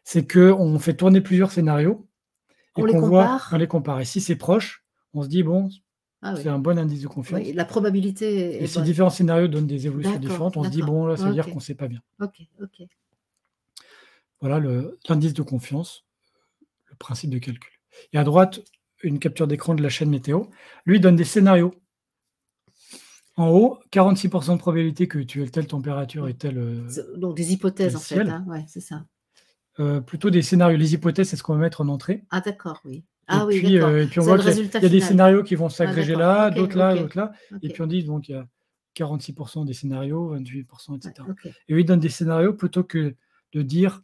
c'est qu'on fait tourner plusieurs scénarios et On les qu'on voit, compare? on les compare. Et si c'est proche, on se dit, bon, Ah c'est oui. un bon indice de confiance. Oui, la probabilité Et est si bonne. différents scénarios donnent des évolutions D'accord, différentes, on se dit, d'accord. bon, là, ça veut dire OK, qu'on ne sait pas bien. OK, OK. Voilà l'indice de confiance, le principe de calcul. Et à droite, une capture d'écran de la chaîne météo. Lui, il donne des scénarios. En haut, 46% de probabilité que tu aies telle température et tel Donc des hypothèses en fait, ciel. hein? Ouais, c'est ça. Plutôt des scénarios. Les hypothèses, c'est ce qu'on va mettre en entrée. Ah d'accord, oui. Et Ah oui, puis, d'accord. on C'est voit le qu'il résultat y a des final. scénarios qui vont Ah s'agréger d'accord. là, OK, d'autres là, OK, d'autres là. Et OK. puis on dit donc il y a 46% des scénarios, 28%, Ouais, etc. OK. Et eux, ils donnent des scénarios plutôt que de dire,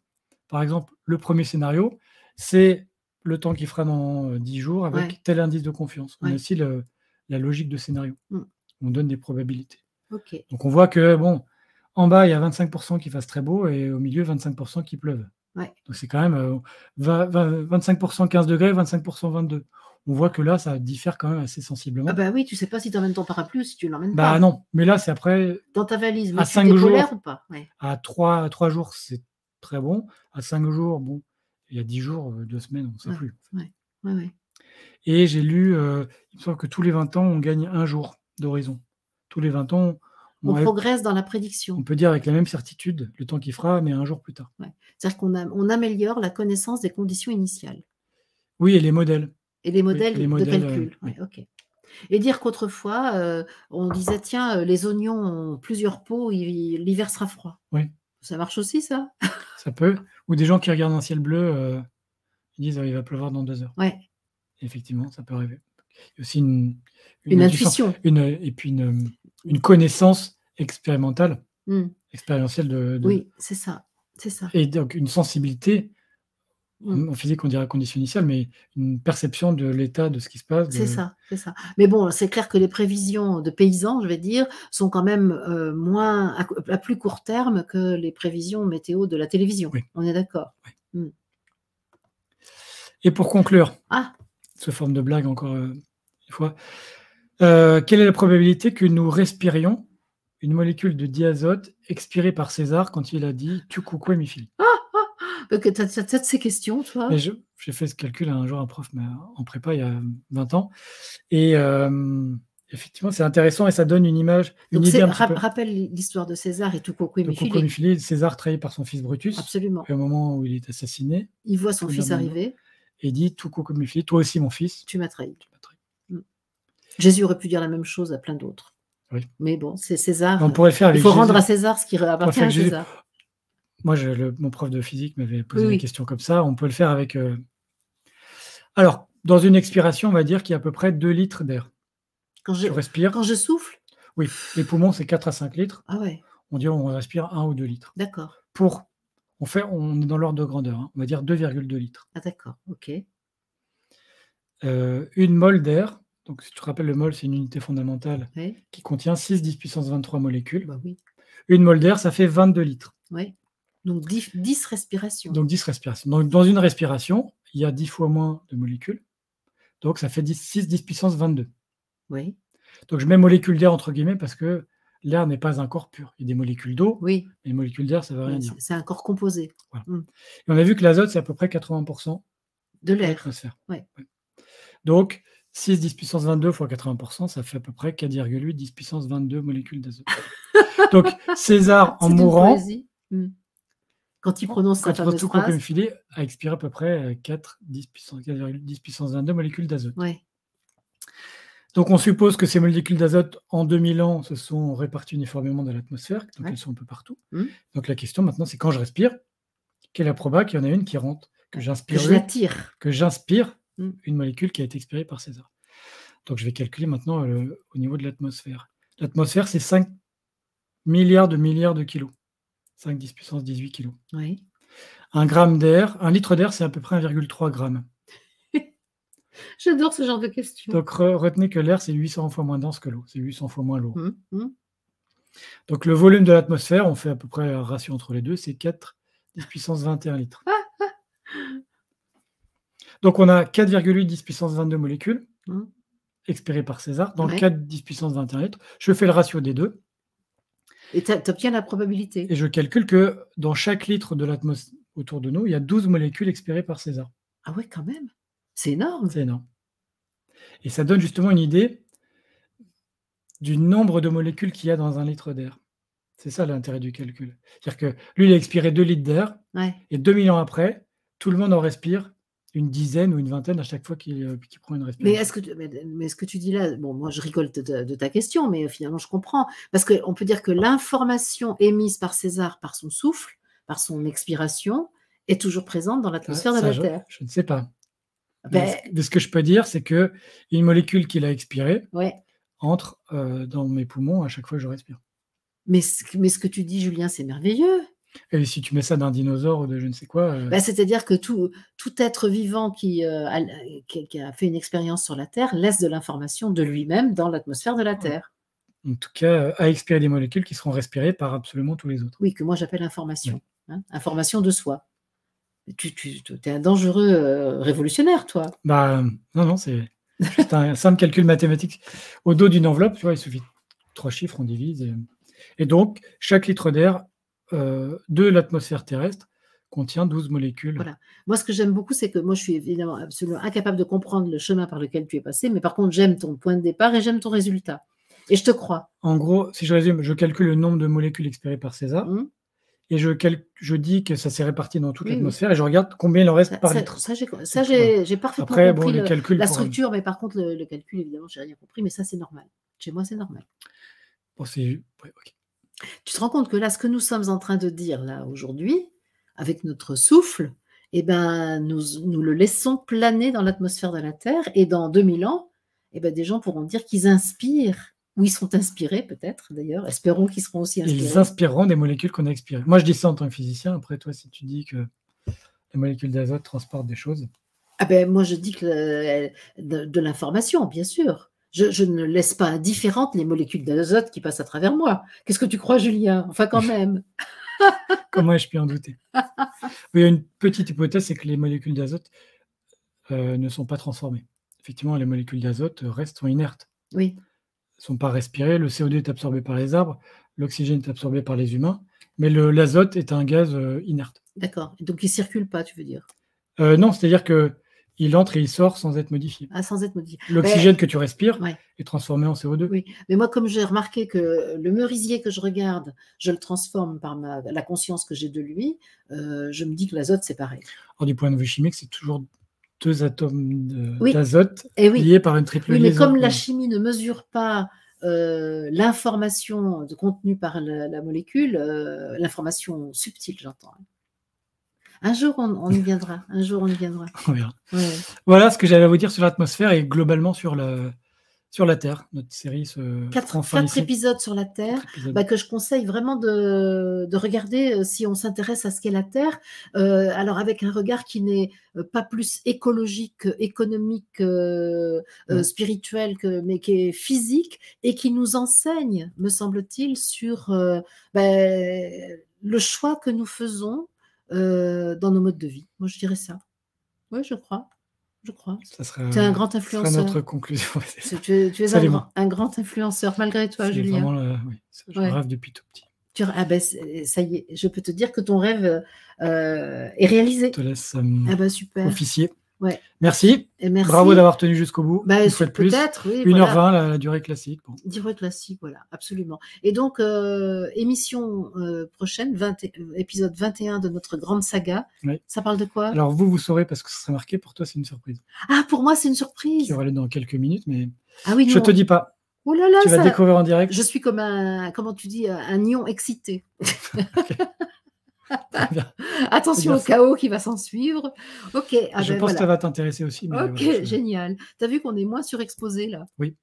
par exemple, le premier scénario, c'est le temps qu'il fera dans 10 jours avec Ouais, tel indice de confiance. On a ouais. aussi la logique de scénario. Mmh. On donne des probabilités. OK. Donc on voit que, bon, en bas, il y a 25% qui fasse très beau et au milieu, 25% qui pleuve. Ouais. Donc c'est quand même 25% 15 degrés, 25% 22. On voit que là, ça diffère quand même assez Ah sensiblement. bah oui, tu sais pas si tu emmènes ton parapluie ou si tu l'emmènes Bah pas. non, mais là, c'est après, Dans ta valise, à mets-tu 5 des polaires jours, ou pas? Ouais. à 3 jours, c'est très bon. À 5 jours, bon, il y a 10 jours, 2 semaines, on ne sait Ouais, plus. ouais. Ouais, ouais. Et j'ai lu, il me semble que tous les 20 ans, on gagne 1 jour d'horizon. Tous les 20 ans, On on progresse dans la on prédiction. peut dire avec la même certitude le temps qu'il fera, mais 1 jour plus tard. Ouais. C'est-à-dire on améliore la connaissance des conditions initiales Oui, et les modèles. et les Oui, et les modèles de modèles, calcul. oui. Ouais, OK. Et dire qu'autrefois, on disait: «Tiens, les oignons ont plusieurs peaux, l'hiver sera froid». Oui, Ça marche aussi ça? ça peut. Ou des gens qui regardent un ciel bleu, ils disent: «Il va pleuvoir dans 2 heures». Ouais, Effectivement, ça peut arriver. Il y a aussi une une intuition, intuition. et puis une connaissance expérimentale, Mmh. expérientielle de Oui, c'est ça, c'est ça. et donc une sensibilité, Mmh. en physique, on dirait condition initiale, mais une perception de l'état de ce qui se passe, C'est ça, c'est ça. Mais bon, c'est clair que les prévisions de paysans, je vais dire, sont quand même, moins à plus court terme que les prévisions météo de la télévision. Oui. On est d'accord? Oui. Mmh. Et pour conclure, Ah! sous forme de blague encore, une fois, quelle est la probabilité que nous respirions une molécule de diazote expirée par César quand il a dit: «Tu coucou mi fili». Parce que tu as de ces questions, Mais toi? j'ai fait ce calcul un jour, un prof en prépa il y a 20 ans et effectivement, c'est intéressant et ça donne une image, une Donc idée c'est un petit peu. rappelle l'histoire de César et tout De Coco Michele. Mifili, César trahi par son fils Brutus, Absolument. et au moment où il est assassiné, Il voit son poignard fils dans le dos, arriver, et dit: «Tout Coco Mifili, toi aussi mon fils, tu m'as trahi. tu m'as trahi». Mmh. Jésus aurait pu dire la même chose à plein d'autres. Oui. Mais bon, c'est On César, pourrait le faire il avec faut rendre Jésus. à César ce qui On pourrait le appartient faire à avec Jésus. César. Moi, mon prof de physique m'avait Oui, posé des oui. questions comme ça. On peut le faire avec, alors, dans une expiration, on va dire qu'il y a à peu près 2 litres d'air. Quand Tu respires. je souffle? Oui, les poumons, c'est 4 à 5 litres. Ah ouais, On dit on respire 1 ou 2 litres. d'accord. On est dans l'ordre de grandeur, hein, on va dire 2,2 litres. Ah d'accord, OK. 1 mol d'air, donc si tu te rappelles, le mol, c'est une unité fondamentale Ouais, qui contient 6 10 puissance 23 molécules. bah oui, 1 mol d'air, ça fait 22 litres. ouais. Donc 10 respirations. Donc 10 respirations. Donc dans une respiration, il y a 10 fois moins de molécules, donc ça fait 6 10 puissance 22. Oui, Donc je mets molécules d'air entre guillemets parce que l'air n'est pas un corps pur. Il y a des molécules d'eau, oui, mais les molécules d'air, ça ne veut rien oui, dire. c'est un corps composé. Voilà. Mmh. Et on a vu que l'azote, c'est à peu près 80% De de l'air, l'atmosphère. ouais. Ouais. Donc 6 10 puissance 22 fois 80%, ça fait à peu près 4,8 10 puissance 22 molécules d'azote. Donc César, en C'est d'une mourant, poésie. Mmh. Quand il prononce sa quand il pose fameuse tout comme phrase. filet, a expiré à peu près 4,10 puissance 22 molécules d'azote. Ouais, Donc on suppose que ces molécules d'azote, en 2000 ans, se sont réparties uniformément dans l'atmosphère, donc ouais. elles sont un peu partout. Mmh. Donc la question maintenant, c'est quand je respire, quelle est la proba qu'il y en a une qui rentre, que Que j'inspire je l'attire. une molécule qui a été expirée par César. Donc je vais calculer maintenant au niveau de l'atmosphère. L'atmosphère, c'est 5 milliards de kilos. 5 10 puissance 18 kilos. Oui. Un litre d'air, c'est à peu près 1,3 gramme. J'adore ce genre de questions. Donc, retenez que l'air, c'est 800 fois moins dense que l'eau. C'est 800 fois moins lourd. Donc, le volume de l'atmosphère, on fait à peu près un ratio entre les deux, c'est 4 10 puissance 21 litres. Donc, on a 4,8 10 puissance 22 molécules expirées par César dans le 4 10 puissance 21 litres. Je fais le ratio des deux. Et tu obtiens la probabilité. Et je calcule que dans chaque litre de l'atmosphère autour de nous, il y a 12 molécules expirées par César. Ah ouais, quand même. C'est énorme. C'est énorme. Et ça donne justement une idée du nombre de molécules qu'il y a dans un litre d'air. C'est ça l'intérêt du calcul. C'est-à-dire que lui, il a expiré 2 litres d'air, et 2000 ans après, tout le monde en respire une dizaine ou une vingtaine à chaque fois qu'il prend une respiration. Mais est-ce que tu dis là, bon, moi je rigole de ta question, mais finalement je comprends, parce qu'on peut dire que l'information émise par César, par son souffle, par son expiration, est toujours présente dans l'atmosphère de la Terre. Je ne sais pas. De ce que je peux dire, c'est qu'une molécule qu'il a expirée entre dans mes poumons à chaque fois que je respire. Mais ce que tu dis, Julien, c'est merveilleux. Et si tu mets ça d'un dinosaure ou de je ne sais quoi... c'est-à-dire que tout être vivant qui a fait une expérience sur la Terre laisse de l'information de lui-même dans l'atmosphère de la Terre. En tout cas, a expiré des molécules qui seront respirées par absolument tous les autres. Oui, que moi j'appelle information. Information de soi. Tu es un dangereux révolutionnaire, toi. Non, c'est juste un simple calcul mathématique. Au dos d'une enveloppe, tu vois, il suffit de 3 chiffres, on divise. Et donc, chaque litre d'air de l'atmosphère terrestre contient 12 molécules. Voilà. Moi, ce que j'aime beaucoup, c'est que moi, je suis évidemment absolument incapable de comprendre le chemin par lequel tu es passé, mais par contre, j'aime ton point de départ et j'aime ton résultat. Et je te crois. En gros, si je résume, je calcule le nombre de molécules expirées par César, et je dis que ça s'est réparti dans toute l'atmosphère, et je regarde combien il en reste par litre. Ça, j'ai parfaitement compris la structure, mais par contre, le calcul, évidemment, je n'ai rien compris, mais ça, c'est normal. Chez moi, c'est normal. Bon, Tu te rends compte que là, ce que nous sommes en train de dire là aujourd'hui, avec notre souffle, nous le laissons planer dans l'atmosphère de la Terre, et dans 2000 ans, des gens pourront dire qu'ils inspirent, ou ils sont inspirés peut-être d'ailleurs, espérons qu'ils seront aussi inspirés. Ils inspireront des molécules qu'on a expirées. Moi, je dis ça en tant que physicien. Après, toi, si tu dis que les molécules d'azote transportent des choses... Moi, je dis que de l'information, bien sûr. Je ne laisse pas indifférentes les molécules d'azote qui passent à travers moi. Qu'est-ce que tu crois, Julien? Enfin, quand même. Comment ai-je pu en douter? Il y a une petite hypothèse, c'est que les molécules d'azote ne sont pas transformées. Effectivement, les molécules d'azote sont inertes. Oui. Elles ne sont pas respirées. Le CO2 est absorbé par les arbres, l'oxygène est absorbé par les humains, mais l'azote est un gaz inerte. D'accord. Donc, il ne circule pas, tu veux dire? Non, c'est-à-dire qu'il entre et il sort sans être modifié. Ah, sans être modifié. L'oxygène que tu respires est transformé en CO2. Oui, mais moi, comme j'ai remarqué que le merisier que je regarde, je le transforme par la conscience que j'ai de lui, je me dis que l'azote, c'est pareil. Alors, du point de vue chimique, c'est toujours 2 atomes d'azote oui. liés par une triple liaison. Oui, mais comme la chimie ne mesure pas l'information contenue par la molécule, l'information subtile, j'entends. Un jour, on y viendra. Un jour, on y viendra. On verra. Voilà ce que j'avais à vous dire sur l'atmosphère et globalement sur la Terre. Notre série se 4 épisodes sur la Terre, que je conseille vraiment de regarder si on s'intéresse à ce qu'est la Terre. Alors, avec un regard qui n'est pas plus écologique, économique, spirituel, mais qui est physique et qui nous enseigne, me semble-t-il, sur le choix que nous faisons dans nos modes de vie. Moi, je dirais ça. Oui, je crois. Tu es un grand influenceur. Ça sera notre conclusion. Tu es un grand influenceur, malgré toi, Julien. Je rêve depuis tout petit. Ça y est, je peux te dire que ton rêve est réalisé. Je te laisse super. officier. Ouais. Merci. Bravo d'avoir tenu jusqu'au bout. Une fois de plus. Oui, 1h20, la durée classique. Bon. Durée classique, voilà, absolument. Et donc, émission prochaine, épisode 21 de notre grande saga. Oui. Ça parle de quoi? Alors, vous saurez parce que ça sera marqué. Pour toi, c'est une surprise. Ah, pour moi, c'est une surprise. Qui aura lieu dans quelques minutes, mais oui, je ne te dis pas. Oh là là, tu vas découvrir en direct. Je suis comme comment tu dis, un ion excité. Attention au chaos qui va s'en suivre. Ok. Je pense que ça va t'intéresser aussi. Mais ok, génial. Tu as vu qu'on est moins surexposé là? Oui.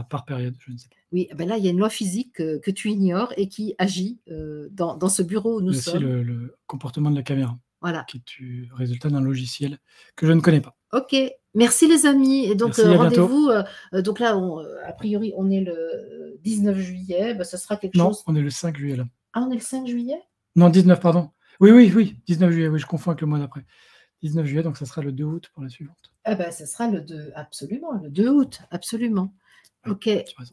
par période, je ne sais pas. Oui, ben là, il y a une loi physique que tu ignores et qui agit dans ce bureau où nous Mais aussi sommes. le comportement de la caméra, Voilà. qui est du résultat d'un logiciel que je ne connais pas. Ok, merci les amis. Et donc, Merci, à rendez-vous. Donc là, a priori, on est le 19 juillet. Ben, ça sera quelque Non, chose. on est le 5 juillet là. Ah, on est le 5 juillet? Non, 19, pardon. Oui, 19 juillet, oui, je confonds avec le mois d'après. 19 juillet, donc ça sera le 2 août pour la suivante. Ah ben, ça sera le 2, absolument, le 2 août, absolument. Ouais, Ok,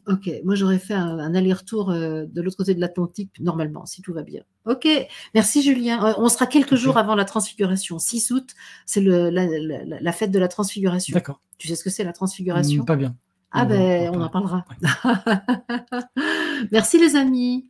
ok. Moi, j'aurais fait un aller-retour de l'autre côté de l'Atlantique, normalement, si tout va bien. Ok, merci Julien. On sera quelques jours avant la transfiguration. 6 août, c'est la fête de la transfiguration. D'accord. Tu sais ce que c'est la transfiguration? Pas bien. Ah ben, on en parlera. Ouais. Merci les amis.